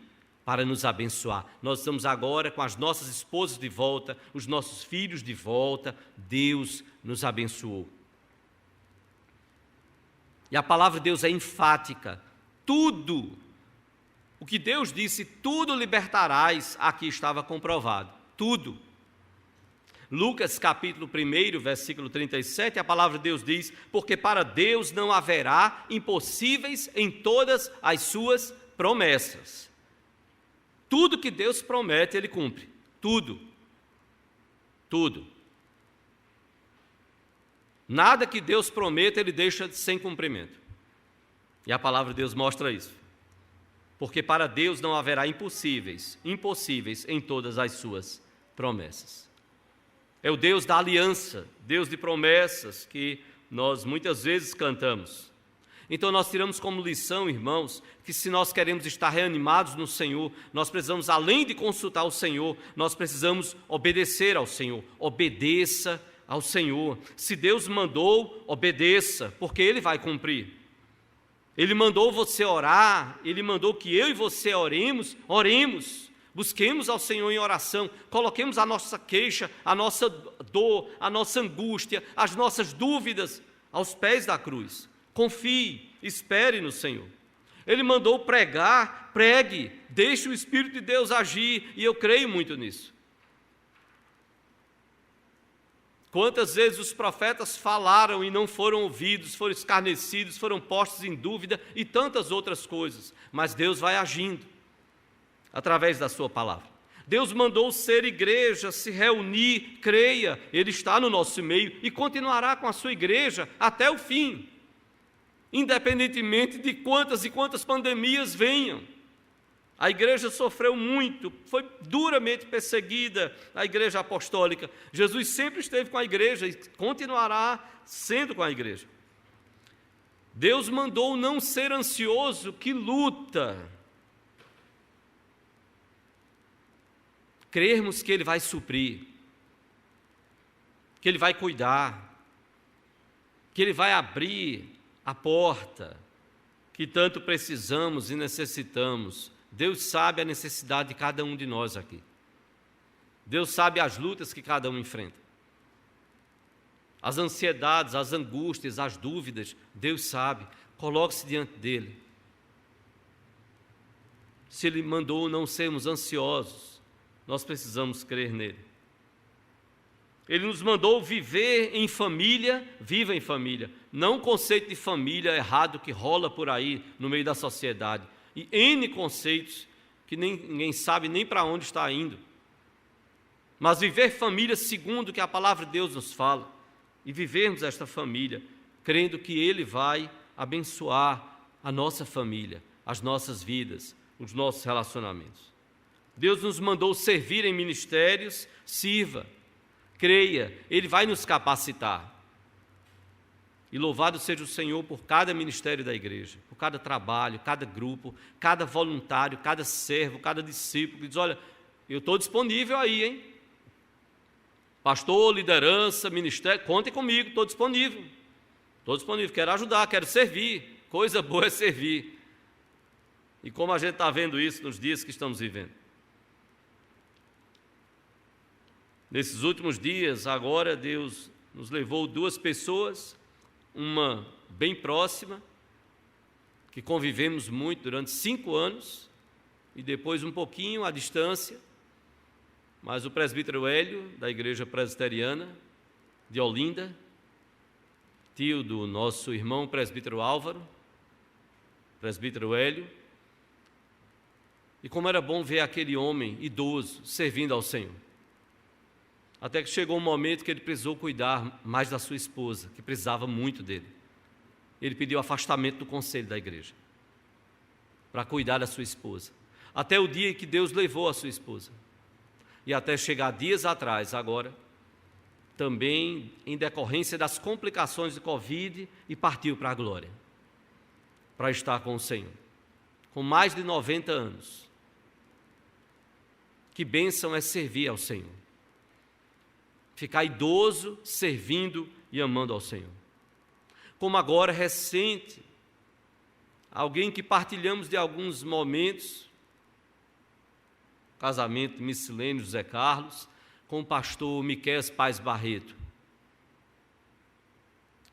para nos abençoar. Nós estamos agora com as nossas esposas de volta, os nossos filhos de volta. Deus nos abençoou. E a palavra de Deus é enfática. Tudo o que Deus disse, tudo libertarás, aqui estava comprovado. Tudo. Lucas capítulo 1, versículo 37, a palavra de Deus diz: porque para Deus não haverá impossíveis em todas as suas promessas. Tudo que Deus promete, Ele cumpre. Tudo. Tudo. Nada que Deus prometa, Ele deixa sem cumprimento. E a palavra de Deus mostra isso. Porque para Deus não haverá impossíveis em todas as suas promessas. É o Deus da aliança, Deus de promessas, que nós muitas vezes cantamos. Então nós tiramos como lição, irmãos, que se nós queremos estar reanimados no Senhor, nós precisamos, além de consultar o Senhor, nós precisamos obedecer ao Senhor. Obedeça ao Senhor. Se Deus mandou, obedeça, porque Ele vai cumprir. Ele mandou você orar, Ele mandou que eu e você oremos, busquemos ao Senhor em oração, coloquemos a nossa queixa, a nossa dor, a nossa angústia, as nossas dúvidas aos pés da cruz. Confie, espere no Senhor. Ele mandou pregar, pregue, deixe o Espírito de Deus agir, e eu creio muito nisso. Quantas vezes os profetas falaram e não foram ouvidos, foram escarnecidos, foram postos em dúvida e tantas outras coisas, mas Deus vai agindo através da sua palavra. Deus mandou ser igreja, se reunir, creia, Ele está no nosso meio e continuará com a sua igreja até o fim, independentemente de quantas e quantas pandemias venham. A igreja sofreu muito, foi duramente perseguida, a igreja apostólica. Jesus sempre esteve com a igreja e continuará sendo com a igreja. Deus mandou não ser ansioso, que luta. Crermos que Ele vai suprir, que Ele vai cuidar, que Ele vai abrir a porta que tanto precisamos e necessitamos. Deus sabe a necessidade de cada um de nós aqui. Deus sabe as lutas que cada um enfrenta. As ansiedades, as angústias, as dúvidas, Deus sabe. Coloque-se diante dEle. Se Ele mandou não sermos ansiosos, nós precisamos crer nele. Ele nos mandou viver em família, viva em família. Não o conceito de família errado que rola por aí no meio da sociedade. E N conceitos que ninguém sabe nem para onde está indo. Mas viver família segundo o que a palavra de Deus nos fala. E vivermos esta família, crendo que Ele vai abençoar a nossa família, as nossas vidas, os nossos relacionamentos. Deus nos mandou servir em ministérios, sirva, creia, Ele vai nos capacitar. E louvado seja o Senhor por cada ministério da igreja, por cada trabalho, cada grupo, cada voluntário, cada servo, cada discípulo que diz: olha, eu estou disponível aí, hein? Pastor, liderança, ministério, contem comigo, estou disponível, quero ajudar, quero servir, coisa boa é servir. E como a gente está vendo isso nos dias que estamos vivendo. Nesses últimos dias, agora Deus nos levou duas pessoas, uma bem próxima, que convivemos muito durante 5 anos, e depois um pouquinho à distância, mas o presbítero Hélio, da Igreja Presbiteriana de Olinda, tio do nosso irmão presbítero Álvaro, presbítero Hélio, e como era bom ver aquele homem idoso servindo ao Senhor. Até que chegou um momento que ele precisou cuidar mais da sua esposa, que precisava muito dele. Ele pediu afastamento do conselho da igreja, para cuidar da sua esposa. Até o dia em que Deus levou a sua esposa. E até chegar dias atrás, agora, também em decorrência das complicações de Covid, e partiu para a glória, para estar com o Senhor, com mais de 90 anos. Que bênção é servir ao Senhor, ficar idoso servindo e amando ao Senhor. Como agora, recente, alguém que partilhamos de alguns momentos, casamento de Missilênio José Carlos, com o pastor Miqueias Paz Barreto.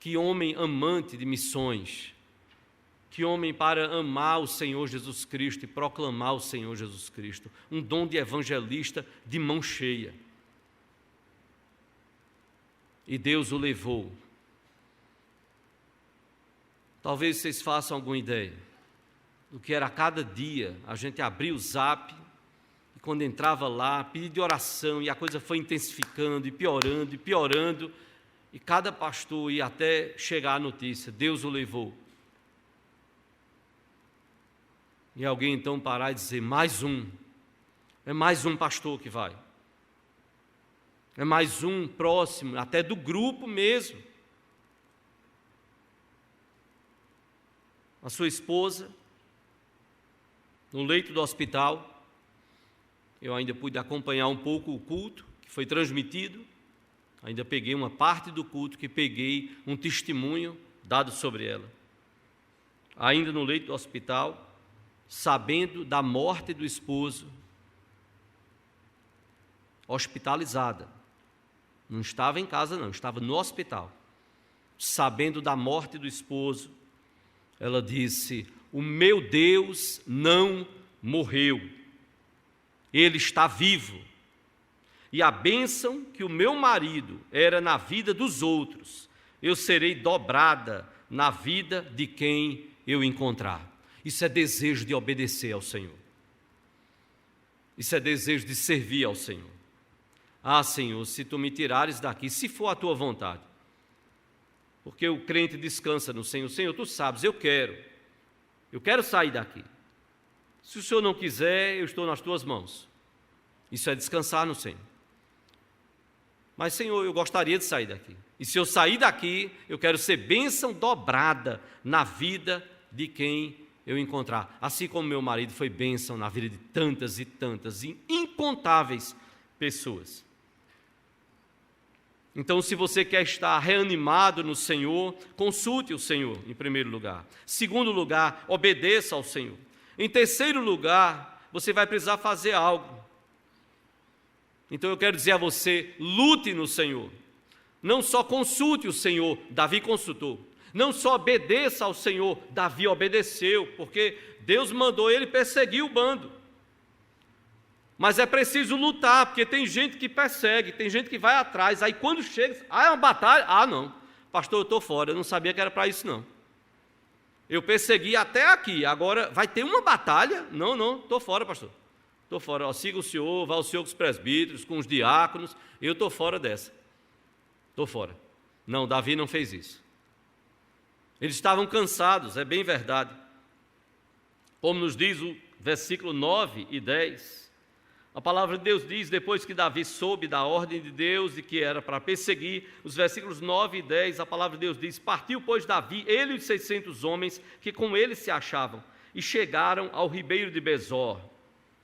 Que homem amante de missões, que homem para amar o Senhor Jesus Cristo e proclamar o Senhor Jesus Cristo, um dom de evangelista de mão cheia. E Deus o levou. Talvez vocês façam alguma ideia do que era a cada dia a gente abrir o Zap, e quando entrava lá, pedir de oração, e a coisa foi intensificando e piorando, e cada pastor ia até chegar a notícia: Deus o levou. E alguém então parar e dizer: é mais um pastor que vai, é mais um próximo, até do grupo mesmo. A sua esposa, no leito do hospital, eu ainda pude acompanhar um pouco o culto que foi transmitido, ainda peguei uma parte do culto que peguei um testemunho dado sobre ela. Ainda no leito do hospital, sabendo da morte do esposo, hospitalizada, não estava em casa não, estava no hospital, sabendo da morte do esposo, ela disse: o meu Deus não morreu, Ele está vivo, e a bênção que o meu marido era na vida dos outros, eu serei dobrada na vida de quem eu encontrar. Isso é desejo de obedecer ao Senhor, isso é desejo de servir ao Senhor. Ah, Senhor, se Tu me tirares daqui, se for a Tua vontade, porque o crente descansa no Senhor. Senhor, Tu sabes, eu quero sair daqui. Se o Senhor não quiser, eu estou nas Tuas mãos. Isso é descansar no Senhor. Mas, Senhor, eu gostaria de sair daqui. E se eu sair daqui, eu quero ser bênção dobrada na vida de quem eu encontrar. Assim como meu marido foi bênção na vida de tantas e tantas, incontáveis pessoas. Então, se você quer estar reanimado no Senhor, consulte o Senhor, em primeiro lugar. Segundo lugar, obedeça ao Senhor. Em terceiro lugar, você vai precisar fazer algo. Então, eu quero dizer a você, lute no Senhor. Não só consulte o Senhor, Davi consultou. Não só obedeça ao Senhor, Davi obedeceu, porque Deus mandou ele perseguir o bando. Mas é preciso lutar, porque tem gente que persegue, tem gente que vai atrás, aí quando chega, é uma batalha, não, pastor, eu estou fora, eu não sabia que era para isso não. Eu persegui até aqui, agora vai ter uma batalha? Não, estou fora, pastor, estou fora, siga o senhor, vá o senhor com os presbíteros, com os diáconos, eu estou fora dessa, estou fora. Não, Davi não fez isso. Eles estavam cansados, é bem verdade. Como nos diz o versículo 9 e 10, a palavra de Deus diz, depois que Davi soube da ordem de Deus e que era para perseguir, os versículos 9 e 10, a palavra de Deus diz: partiu, pois, Davi, ele e os 600 homens que com ele se achavam, e chegaram ao ribeiro de Besor.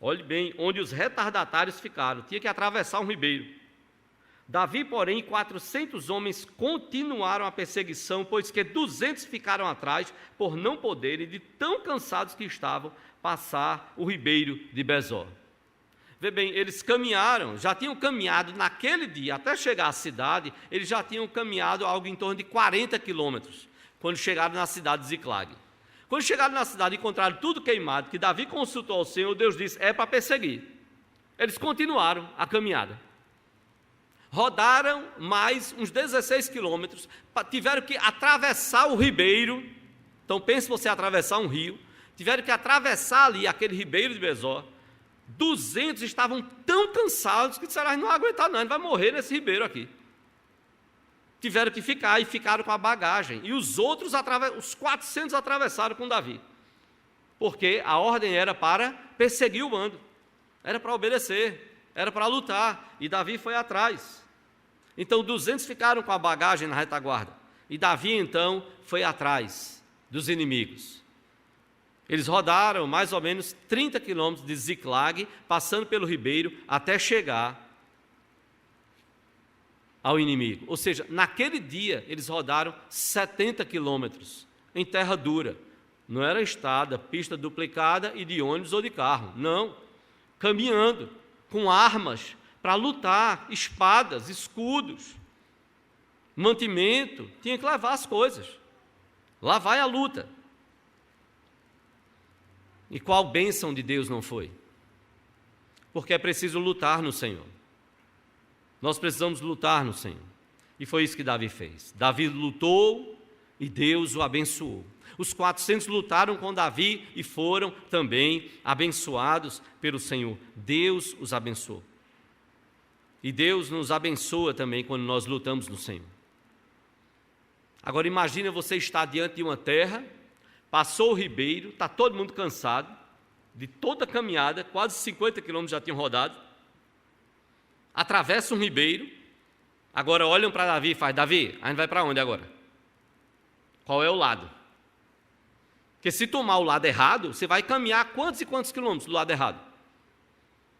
Olhe bem, onde os retardatários ficaram, tinha que atravessar um ribeiro. Davi, porém, e 400 homens continuaram a perseguição, pois que 200 ficaram atrás, por não poderem, de tão cansados que estavam, passar o ribeiro de Besor. Vê bem, eles caminharam, já tinham caminhado naquele dia, até chegar à cidade, eles já tinham caminhado algo em torno de 40 quilômetros, quando chegaram na cidade de Ziclag. Quando chegaram na cidade e encontraram tudo queimado, que Davi consultou ao Senhor, Deus disse: é para perseguir. Eles continuaram a caminhada. Rodaram mais uns 16 quilômetros, tiveram que atravessar o ribeiro. Então pense você atravessar um rio, tiveram que atravessar ali aquele ribeiro de Besor. 200 estavam tão cansados que disseram: não aguentar não, ele vai morrer nesse ribeiro aqui. Tiveram que ficar e ficaram com a bagagem. E os outros, os 400 atravessaram com Davi. Porque a ordem era para perseguir o bando, era para obedecer, era para lutar. E Davi foi atrás. Então 200 ficaram com a bagagem na retaguarda. E Davi então foi atrás dos inimigos. Eles rodaram mais ou menos 30 quilômetros de Ziclag, passando pelo ribeiro, até chegar ao inimigo. Ou seja, naquele dia eles rodaram 70 quilômetros em terra dura. Não era estrada, pista duplicada e de ônibus ou de carro. Não. Caminhando, com armas, para lutar, espadas, escudos, mantimento. Tinha que levar as coisas. Lá vai a luta. E qual bênção de Deus não foi? Porque é preciso lutar no Senhor. Nós precisamos lutar no Senhor. E foi isso que Davi fez. Davi lutou e Deus o abençoou. Os 400 lutaram com Davi e foram também abençoados pelo Senhor. Deus os abençoou. E Deus nos abençoa também quando nós lutamos no Senhor. Agora imagina você estar diante de uma terra, passou o ribeiro, está todo mundo cansado, de toda a caminhada, quase 50 quilômetros já tinham rodado, atravessa um ribeiro, agora olham para Davi e fazem: Davi, a gente vai para onde agora? Qual é o lado? Porque se tomar o lado errado, você vai caminhar quantos e quantos quilômetros do lado errado?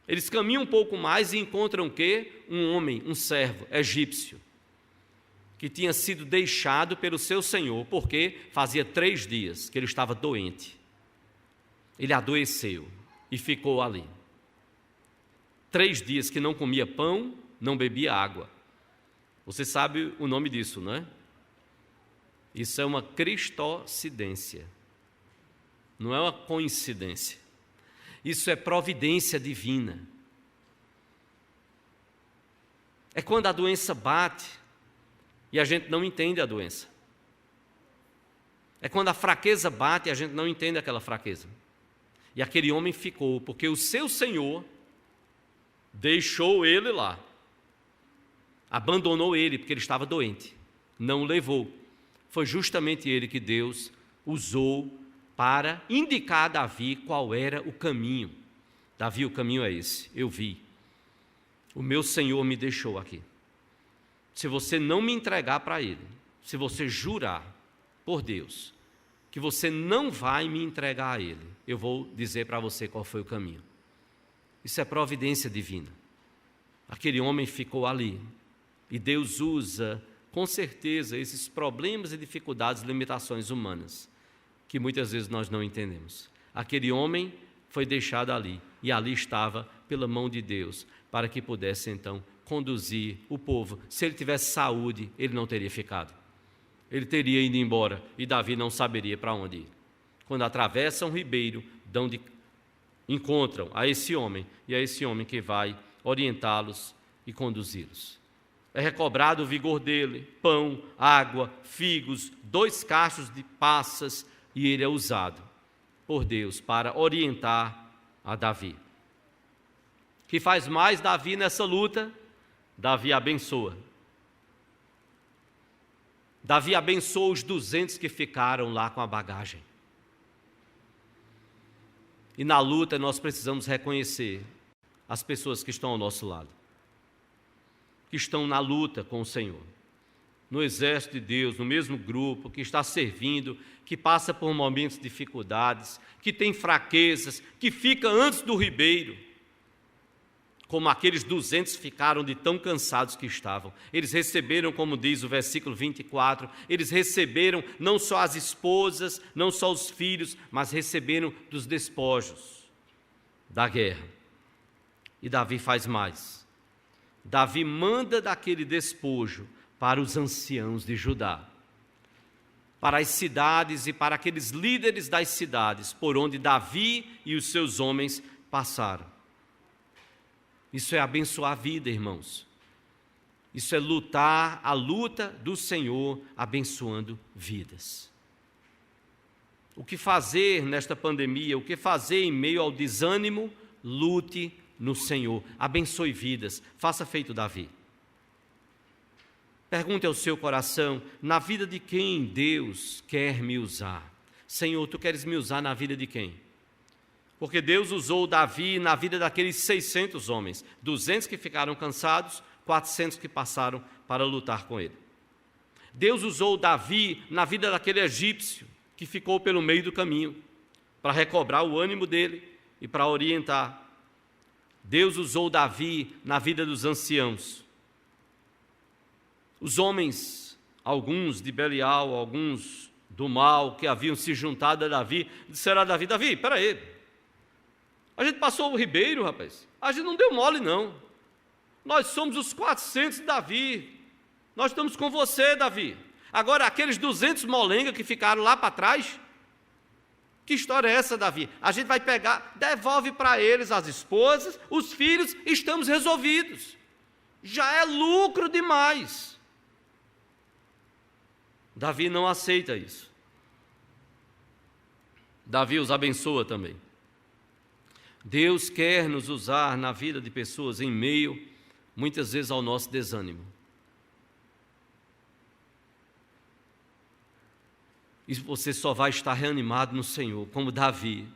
Eles caminham um pouco mais e encontram o quê? Um homem, um servo egípcio, que tinha sido deixado pelo seu senhor, porque fazia 3 dias que ele estava doente. Ele adoeceu e ficou ali. 3 dias que não comia pão, não bebia água. Você sabe o nome disso, não é? Isso é uma cristocidência. Não é uma coincidência. Isso é providência divina. É quando a doença bate e a gente não entende a doença. É quando a fraqueza bate e a gente não entende aquela fraqueza. E aquele homem ficou, porque o seu senhor deixou ele lá. Abandonou ele, porque ele estava doente. Não o levou. Foi justamente ele que Deus usou para indicar a Davi qual era o caminho. Davi, o caminho é esse, eu vi. O meu Senhor me deixou aqui. Se você não me entregar para Ele, se você jurar por Deus que você não vai me entregar a Ele, eu vou dizer para você qual foi o caminho. Isso é providência divina. Aquele homem ficou ali. E Deus usa, com certeza, esses problemas e dificuldades, limitações humanas, que muitas vezes nós não entendemos. Aquele homem foi deixado ali, e ali estava pela mão de Deus, para que pudesse então conduzir o povo. Se ele tivesse saúde, ele não teria ficado. Ele teria ido embora, e Davi não saberia para onde ir. Quando atravessam o ribeiro, encontram a esse homem, e é esse homem que vai orientá-los e conduzi-los. É recobrado o vigor dele, pão, água, figos, 2 cachos de passas, e ele é usado por Deus para orientar a Davi. O que faz mais Davi nessa luta? Davi abençoa. Davi abençoou os 200 que ficaram lá com a bagagem. E na luta nós precisamos reconhecer as pessoas que estão ao nosso lado, que estão na luta com o Senhor, no exército de Deus, no mesmo grupo, que está servindo, que passa por momentos de dificuldades, que tem fraquezas, que fica antes do ribeiro, como aqueles 200 ficaram de tão cansados que estavam. Eles receberam, como diz o versículo 24, eles receberam não só as esposas, não só os filhos, mas receberam dos despojos da guerra. E Davi faz mais. Davi manda daquele despojo para os anciãos de Judá, para as cidades e para aqueles líderes das cidades por onde Davi e os seus homens passaram. Isso é abençoar a vida, irmãos. Isso é lutar a luta do Senhor, abençoando vidas. O que fazer nesta pandemia? O que fazer em meio ao desânimo? Lute no Senhor, abençoe vidas, faça feito Davi. Pergunte ao seu coração: na vida de quem Deus quer me usar? Senhor, Tu queres me usar na vida de quem? Porque Deus usou Davi na vida daqueles 600 homens, 200 que ficaram cansados, 400 que passaram para lutar com ele. Deus usou Davi na vida daquele egípcio que ficou pelo meio do caminho, para recobrar o ânimo dele e para orientar. Deus usou Davi na vida dos anciãos. Os homens, alguns de Belial, alguns do mal, que haviam se juntado a Davi, disseram a Davi: Davi, espera aí, a gente passou o ribeiro, rapaz, a gente não deu mole não, nós somos os 400 de Davi, nós estamos com você, Davi. Agora aqueles 200 molenga que ficaram lá para trás, que história é essa, Davi? A gente vai pegar, devolve para eles as esposas, os filhos, estamos resolvidos, já é lucro demais. Davi não aceita isso. Davi os abençoa também. Deus quer nos usar na vida de pessoas em meio, muitas vezes, ao nosso desânimo. E você só vai estar reanimado no Senhor, como Davi,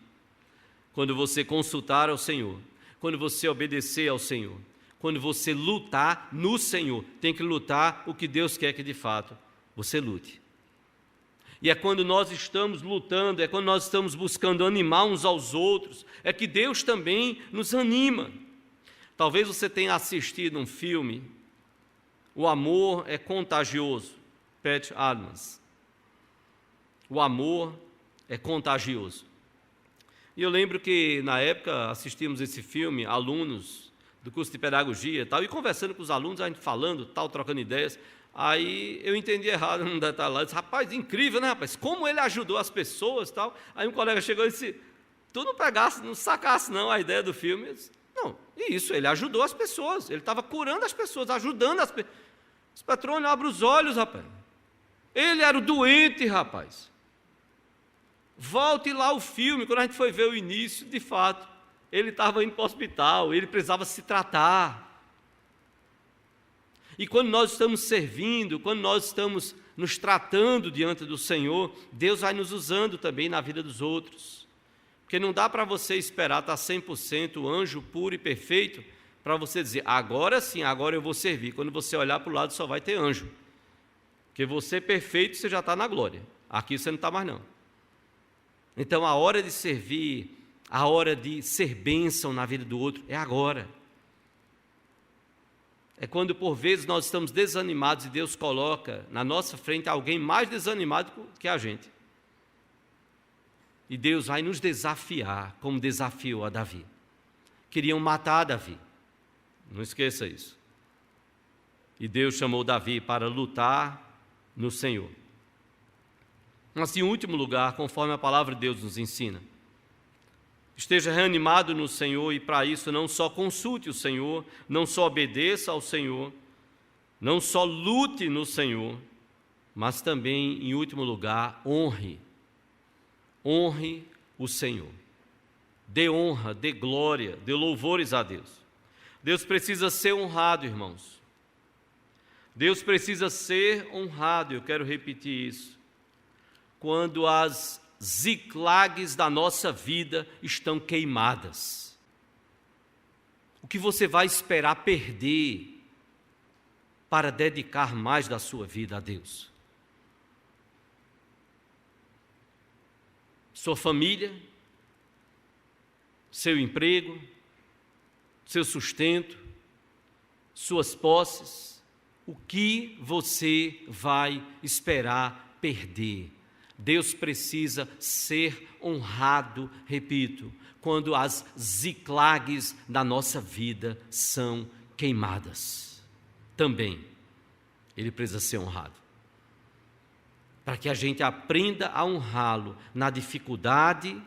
quando você consultar ao Senhor, quando você obedecer ao Senhor, quando você lutar no Senhor. Tem que lutar o que Deus quer que de fato você lute. E é quando nós estamos lutando, é quando nós estamos buscando animar uns aos outros, é que Deus também nos anima. Talvez você tenha assistido um filme, O Amor é Contagioso, Pat Adams. O amor é contagioso. E eu lembro que, na época, assistimos esse filme, alunos do curso de pedagogia e tal, e conversando com os alunos, a gente falando, tal, trocando ideias, aí eu entendi errado num detalhe lá, eu disse: rapaz, incrível, né, rapaz, como ele ajudou as pessoas e tal. Aí um colega chegou e disse: tu não pegasse, não sacasse não a ideia do filme. Eu disse: não, isso, ele ajudou as pessoas, ele estava curando as pessoas, ajudando as pessoas. Petrônio, abre os olhos, rapaz, ele era o doente, rapaz. Volte lá o filme, quando a gente foi ver o início, de fato, ele estava indo para o hospital, ele precisava se tratar. E quando nós estamos servindo, quando nós estamos nos tratando diante do Senhor, Deus vai nos usando também na vida dos outros. Porque não dá para você esperar estar 100% anjo puro e perfeito, para você dizer: agora sim, agora eu vou servir. Quando você olhar para o lado, só vai ter anjo. Porque você perfeito, você já está na glória. Aqui você não está mais não. Então, a hora de servir, a hora de ser bênção na vida do outro, é agora. É quando, por vezes, nós estamos desanimados e Deus coloca na nossa frente alguém mais desanimado que a gente. E Deus vai nos desafiar, como desafiou a Davi. Queriam matar Davi, não esqueça isso. E Deus chamou Davi para lutar no Senhor. Mas, em último lugar, conforme a palavra de Deus nos ensina, esteja reanimado no Senhor e, para isso, não só consulte o Senhor, não só obedeça ao Senhor, não só lute no Senhor, mas também, em último lugar, honre. Honre o Senhor. Dê honra, dê glória, dê louvores a Deus. Deus precisa ser honrado, irmãos. Deus precisa ser honrado, eu quero repetir isso. Quando as ziclagues da nossa vida estão queimadas. O que você vai esperar perder para dedicar mais da sua vida a Deus? Sua família, seu emprego, seu sustento, suas posses, o que você vai esperar perder? Deus precisa ser honrado, repito, quando as ziclagues da nossa vida são queimadas. Também, Ele precisa ser honrado. Para que a gente aprenda a honrá-lo na dificuldade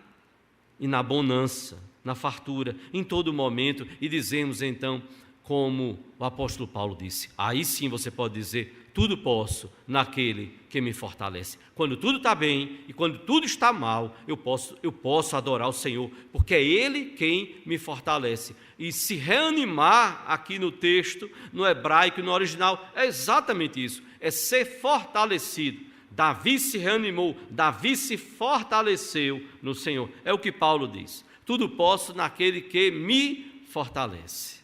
e na bonança, na fartura, em todo momento, e dizemos então, como o apóstolo Paulo disse, aí sim você pode dizer: tudo posso naquele que me fortalece. Quando tudo está bem e quando tudo está mal, eu posso adorar o Senhor, porque é Ele quem me fortalece. E se reanimar aqui no texto, no hebraico, no original, é exatamente isso, é ser fortalecido. Davi se reanimou, Davi se fortaleceu no Senhor. É o que Paulo diz. Tudo posso naquele que me fortalece.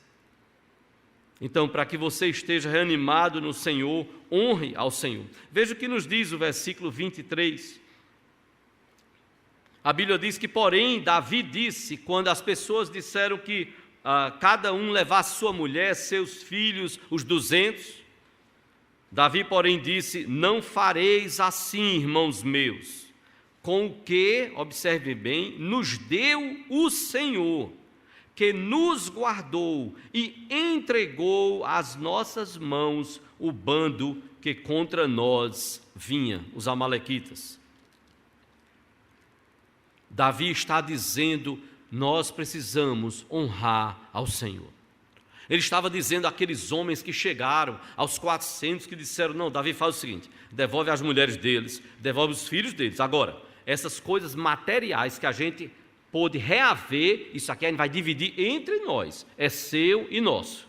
Então, para que você esteja reanimado no Senhor, honre ao Senhor. Veja o que nos diz o versículo 23. A Bíblia diz que, porém, Davi disse, quando as pessoas disseram que cada um levasse sua mulher, seus filhos, os 200, Davi, porém, disse: não fareis assim, irmãos meus, com o que, observe bem, nos deu o Senhor, que nos guardou e entregou às nossas mãos o bando que contra nós vinha, os amalequitas. Davi está dizendo: nós precisamos honrar ao Senhor. Ele estava dizendo àqueles homens que chegaram, aos 400, que disseram: não, Davi, faz o seguinte, devolve as mulheres deles, devolve os filhos deles. Agora, essas coisas materiais que a gente pôde reaver, isso aqui a gente vai dividir entre nós, é seu e nosso.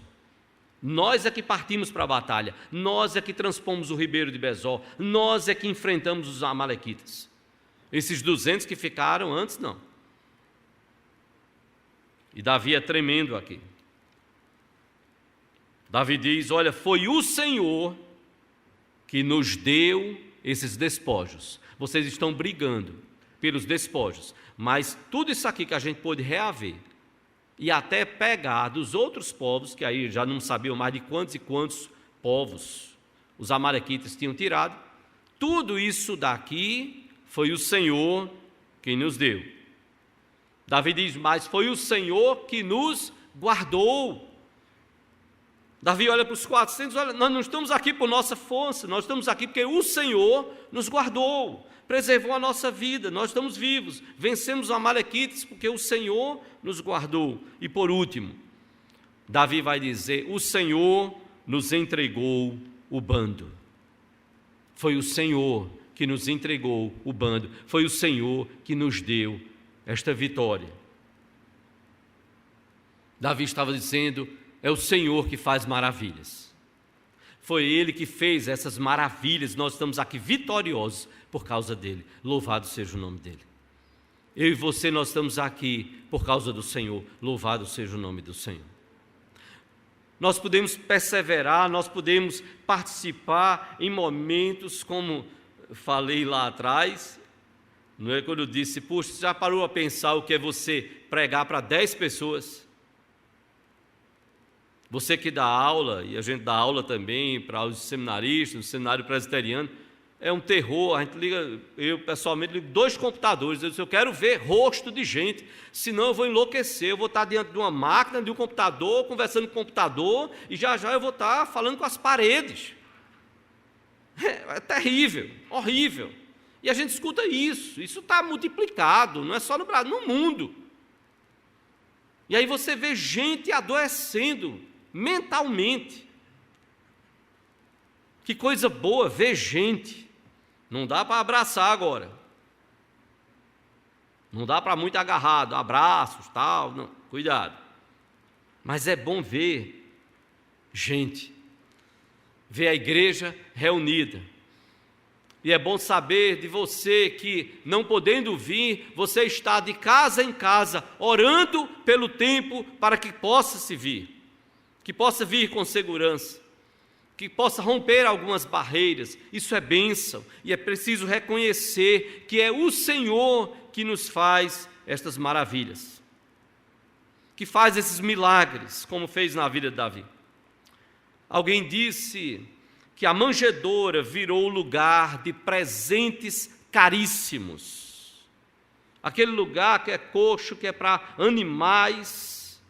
Nós é que partimos para a batalha, nós é que transpomos o ribeiro de Besor, nós é que enfrentamos os amalequitas. Esses 200 que ficaram antes, não. E Davi é tremendo aqui. Davi diz: olha, foi o Senhor que nos deu esses despojos. Vocês estão brigando pelos despojos, mas tudo isso aqui que a gente pôde reaver e até pegar dos outros povos, que aí já não sabiam mais de quantos e quantos povos os amalequitas tinham tirado, tudo isso daqui foi o Senhor quem nos deu. Davi diz: mas foi o Senhor que nos guardou. Davi olha para os 400, olha, nós não estamos aqui por nossa força, nós estamos aqui porque o Senhor nos guardou, preservou a nossa vida, nós estamos vivos, vencemos os amalequitas porque o Senhor nos guardou. E por último, Davi vai dizer: o Senhor nos entregou o bando. Foi o Senhor que nos entregou o bando, foi o Senhor que nos deu esta vitória. Davi estava dizendo: é o Senhor que faz maravilhas. Foi Ele que fez essas maravilhas, nós estamos aqui vitoriosos por causa dEle. Louvado seja o nome dEle. Eu e você, nós estamos aqui por causa do Senhor. Louvado seja o nome do Senhor. Nós podemos perseverar, nós podemos participar em momentos como falei lá atrás, não é, quando eu disse: puxa, você já parou a pensar o que é você pregar para 10 pessoas? Você que dá aula, e a gente dá aula também para os seminaristas, no seminário presbiteriano, é um terror. A gente liga, eu pessoalmente ligo 2 computadores, eu disse: eu quero ver rosto de gente, senão eu vou enlouquecer, eu vou estar diante de uma máquina, de um computador, conversando com o computador, e já eu vou estar falando com as paredes. É terrível, horrível. E a gente escuta isso está multiplicado, não é só no Brasil, no mundo. E aí você vê gente adoecendo mentalmente. Que coisa boa ver gente. Não dá para abraçar agora. Não dá para muito agarrado, abraços, tal, não, cuidado. Mas é bom ver gente, ver a igreja reunida. E é bom saber de você que, não podendo vir, você está de casa em casa, orando pelo tempo para que possa se vir, que possa vir com segurança, que possa romper algumas barreiras. Isso é bênção, e é preciso reconhecer que é o Senhor que nos faz estas maravilhas, que faz esses milagres, como fez na vida de Davi. Alguém disse que a manjedoura virou lugar de presentes caríssimos. Aquele lugar que é coxo, que é para animais,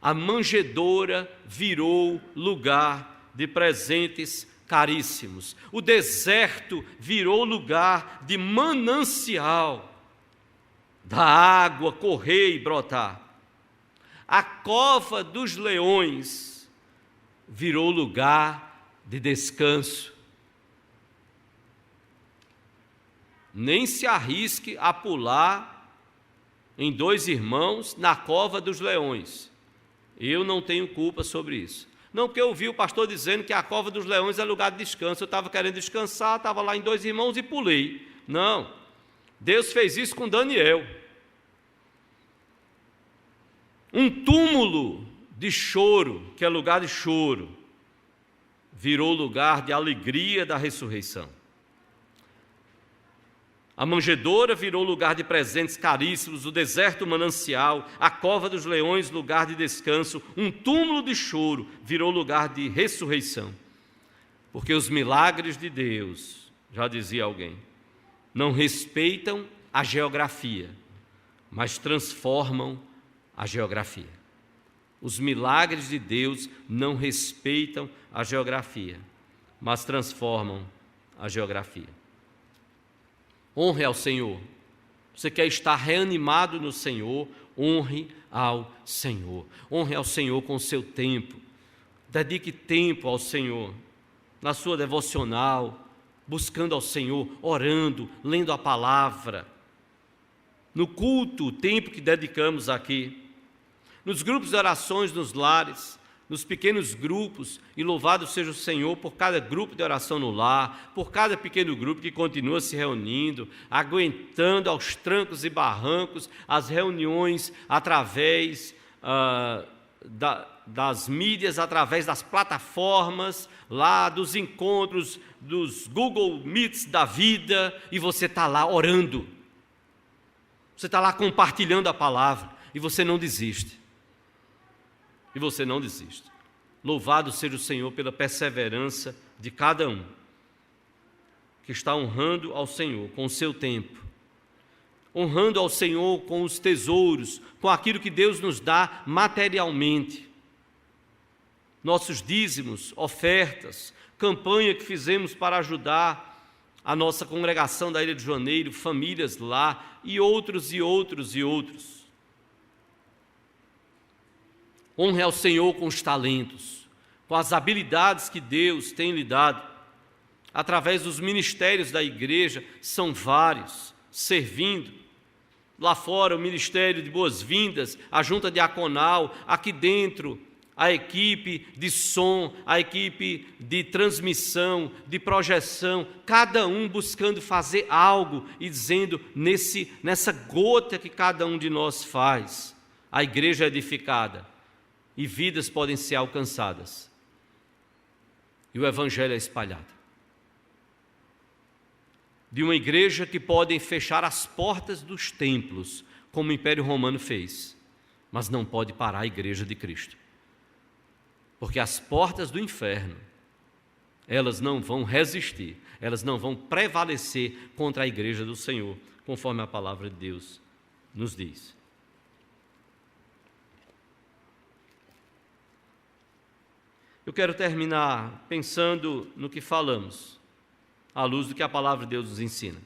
a manjedoura virou lugar de presentes caríssimos. O deserto virou lugar de manancial, da água correr e brotar. A cova dos leões virou lugar de descanso. Nem se arrisque a pular em 2 irmãos na cova dos leões. Eu não tenho culpa sobre isso. Não, porque eu ouvi o pastor dizendo que a cova dos leões é lugar de descanso. Eu estava querendo descansar, estava lá em 2 irmãos e pulei. Não, Deus fez isso com Daniel. Um túmulo de choro, que é lugar de choro, virou lugar de alegria da ressurreição. A manjedoura virou lugar de presentes caríssimos, o deserto manancial, a cova dos leões lugar de descanso, um túmulo de choro virou lugar de ressurreição. Porque os milagres de Deus, já dizia alguém, não respeitam a geografia, mas transformam a geografia. Os milagres de Deus não respeitam a geografia, mas transformam a geografia. Honre ao Senhor. Você quer estar reanimado no Senhor? Honre ao Senhor. Honre ao Senhor com o seu tempo. Dedique tempo ao Senhor, na sua devocional, buscando ao Senhor, orando, lendo a palavra. No culto, o tempo que dedicamos aqui. Nos grupos de orações, nos lares, nos pequenos grupos, e louvado seja o Senhor por cada grupo de oração no lar, por cada pequeno grupo que continua se reunindo, aguentando aos trancos e barrancos as reuniões através das mídias, através das plataformas, lá dos encontros, dos Google Meets da vida, e você está lá orando, você está lá compartilhando a palavra, e você não desiste. E você não desiste. Louvado seja o Senhor pela perseverança de cada um que está honrando ao Senhor com o seu tempo, honrando ao Senhor com os tesouros, com aquilo que Deus nos dá materialmente. Nossos dízimos, ofertas, campanha que fizemos para ajudar a nossa congregação da Ilha de Janeiro, famílias lá, e outros, e outros, e outros. Honre ao Senhor com os talentos, com as habilidades que Deus tem lhe dado. Através dos ministérios da igreja, são vários, servindo. Lá fora, o ministério de boas-vindas, a junta diaconal, aqui dentro, a equipe de som, a equipe de transmissão, de projeção, cada um buscando fazer algo e dizendo, nessa gota que cada um de nós faz, a igreja é edificada. E vidas podem ser alcançadas. E o Evangelho é espalhado. De uma igreja que podem fechar as portas dos templos, como o Império Romano fez, mas não pode parar a igreja de Cristo. Porque as portas do inferno, elas não vão resistir, elas não vão prevalecer contra a igreja do Senhor, conforme a palavra de Deus nos diz. Eu quero terminar pensando no que falamos, à luz do que a palavra de Deus nos ensina.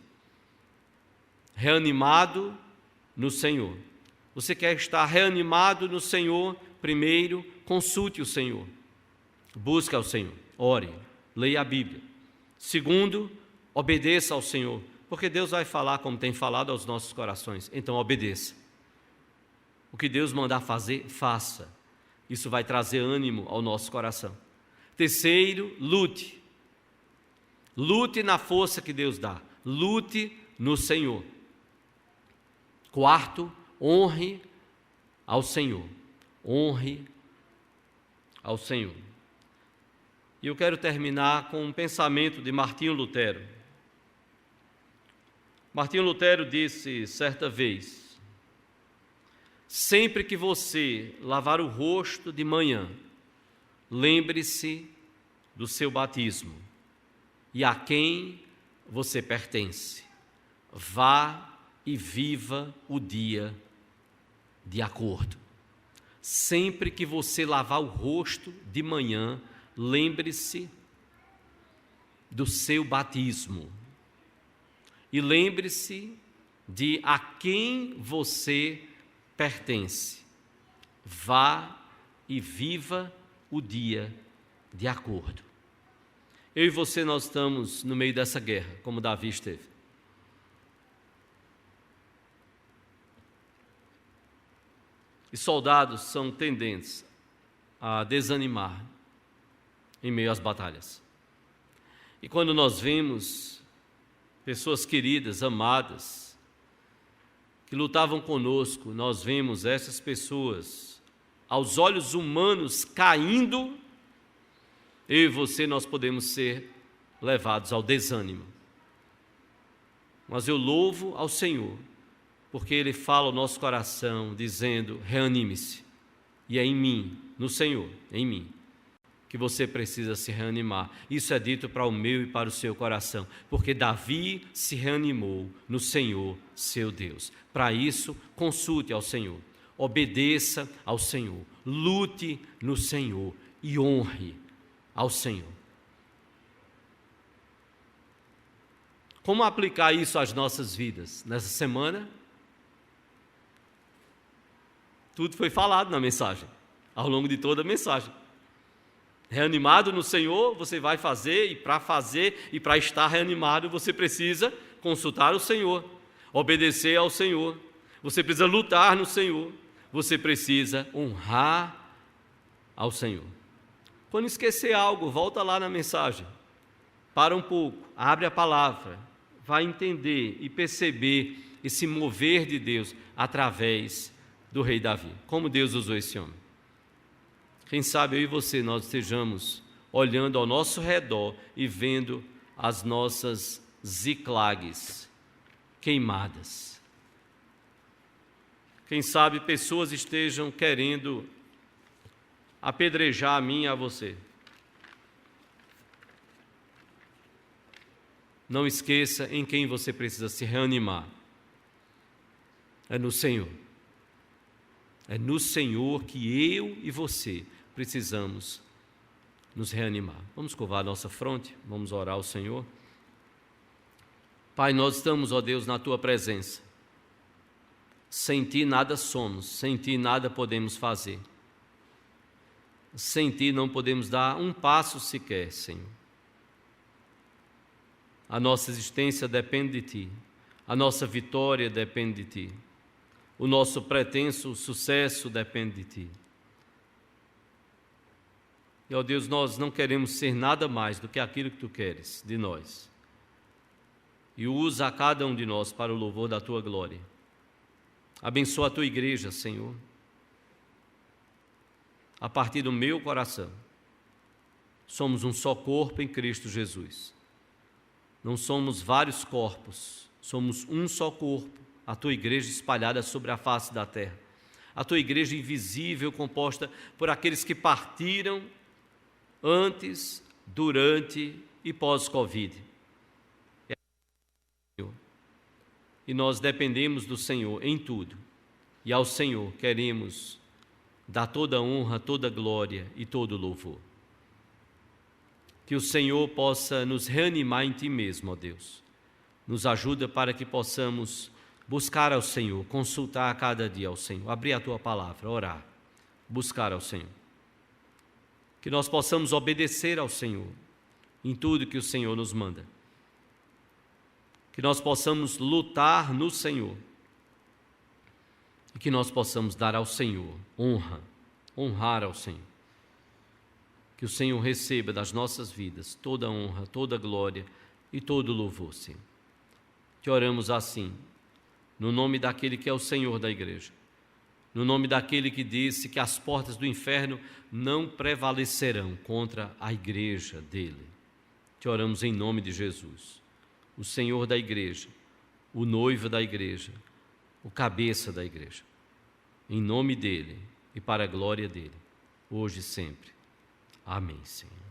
Reanimado no Senhor. Você quer estar reanimado no Senhor? Primeiro, consulte o Senhor. Busque ao Senhor. Ore. Leia a Bíblia. Segundo, obedeça ao Senhor. Porque Deus vai falar como tem falado aos nossos corações. Então, obedeça. O que Deus mandar fazer, faça. Isso vai trazer ânimo ao nosso coração. Terceiro, lute. Lute na força que Deus dá. Lute no Senhor. Quarto, honre ao Senhor. Honre ao Senhor. E eu quero terminar com um pensamento de Martinho Lutero. Martinho Lutero disse certa vez: sempre que você lavar o rosto de manhã, lembre-se do seu batismo e a quem você pertence. Vá e viva o dia de acordo. Sempre que você lavar o rosto de manhã, lembre-se do seu batismo e lembre-se de a quem você pertence. Vá e viva o dia de acordo. Eu e você, nós estamos no meio dessa guerra, como Davi esteve. E soldados são tendentes a desanimar em meio às batalhas. E quando nós vemos pessoas queridas, amadas, que lutavam conosco, nós vemos essas pessoas aos olhos humanos caindo, eu e você, nós podemos ser levados ao desânimo. Mas eu louvo ao Senhor, porque Ele fala ao nosso coração, dizendo: reanime-se. E é em mim, no Senhor, em mim, que você precisa se reanimar. Isso é dito para o meu e para o seu coração, porque Davi se reanimou no Senhor, seu Deus. Para isso, consulte ao Senhor, obedeça ao Senhor, lute no Senhor e honre ao Senhor. Como aplicar isso às nossas vidas? Nessa semana, tudo foi falado na mensagem, ao longo de toda a mensagem. Reanimado no Senhor, você vai fazer e para estar reanimado, você precisa consultar o Senhor, obedecer ao Senhor, você precisa lutar no Senhor, você precisa honrar ao Senhor. Quando esquecer algo, volta lá na mensagem, para um pouco, abre a palavra, vai entender e perceber esse mover de Deus através do rei Davi. Como Deus usou esse homem. Quem sabe eu e você, nós estejamos olhando ao nosso redor e vendo as nossas Ziclagues queimadas. Quem sabe pessoas estejam querendo apedrejar a mim e a você. Não esqueça em quem você precisa se reanimar. É no Senhor. É no Senhor que eu e você precisamos nos reanimar. Vamos curvar a nossa fronte, vamos orar ao Senhor. Pai, nós estamos, ó Deus, na Tua presença. Sem Ti nada somos, sem Ti nada podemos fazer. Sem Ti não podemos dar um passo sequer, Senhor. A nossa existência depende de Ti, a nossa vitória depende de Ti, o nosso pretenso sucesso depende de Ti. E, ó Deus, nós não queremos ser nada mais do que aquilo que Tu queres de nós. E usa a cada um de nós para o louvor da Tua glória. Abençoa a Tua igreja, Senhor, a partir do meu coração. Somos um só corpo em Cristo Jesus. Não somos vários corpos, somos um só corpo, a Tua igreja espalhada sobre a face da terra. A Tua igreja invisível, composta por aqueles que partiram antes, durante e pós-Covid. E nós dependemos do Senhor em tudo. E ao Senhor queremos dar toda a honra, toda a glória e todo o louvor. Que o Senhor possa nos reanimar em Ti mesmo, ó Deus. Nos ajuda para que possamos buscar ao Senhor, consultar a cada dia ao Senhor, abrir a Tua palavra, orar, buscar ao Senhor. Que nós possamos obedecer ao Senhor em tudo que o Senhor nos manda. Que nós possamos lutar no Senhor. E que nós possamos dar ao Senhor honrar ao Senhor. Que o Senhor receba das nossas vidas toda a honra, toda a glória e todo o louvor, Senhor. Te oramos assim, no nome daquele que é o Senhor da igreja, no nome daquele que disse que as portas do inferno não prevalecerão contra a igreja dele. Te oramos em nome de Jesus, o Senhor da igreja, o noivo da igreja, o cabeça da igreja. Em nome dele e para a glória dele, hoje e sempre. Amém, Senhor.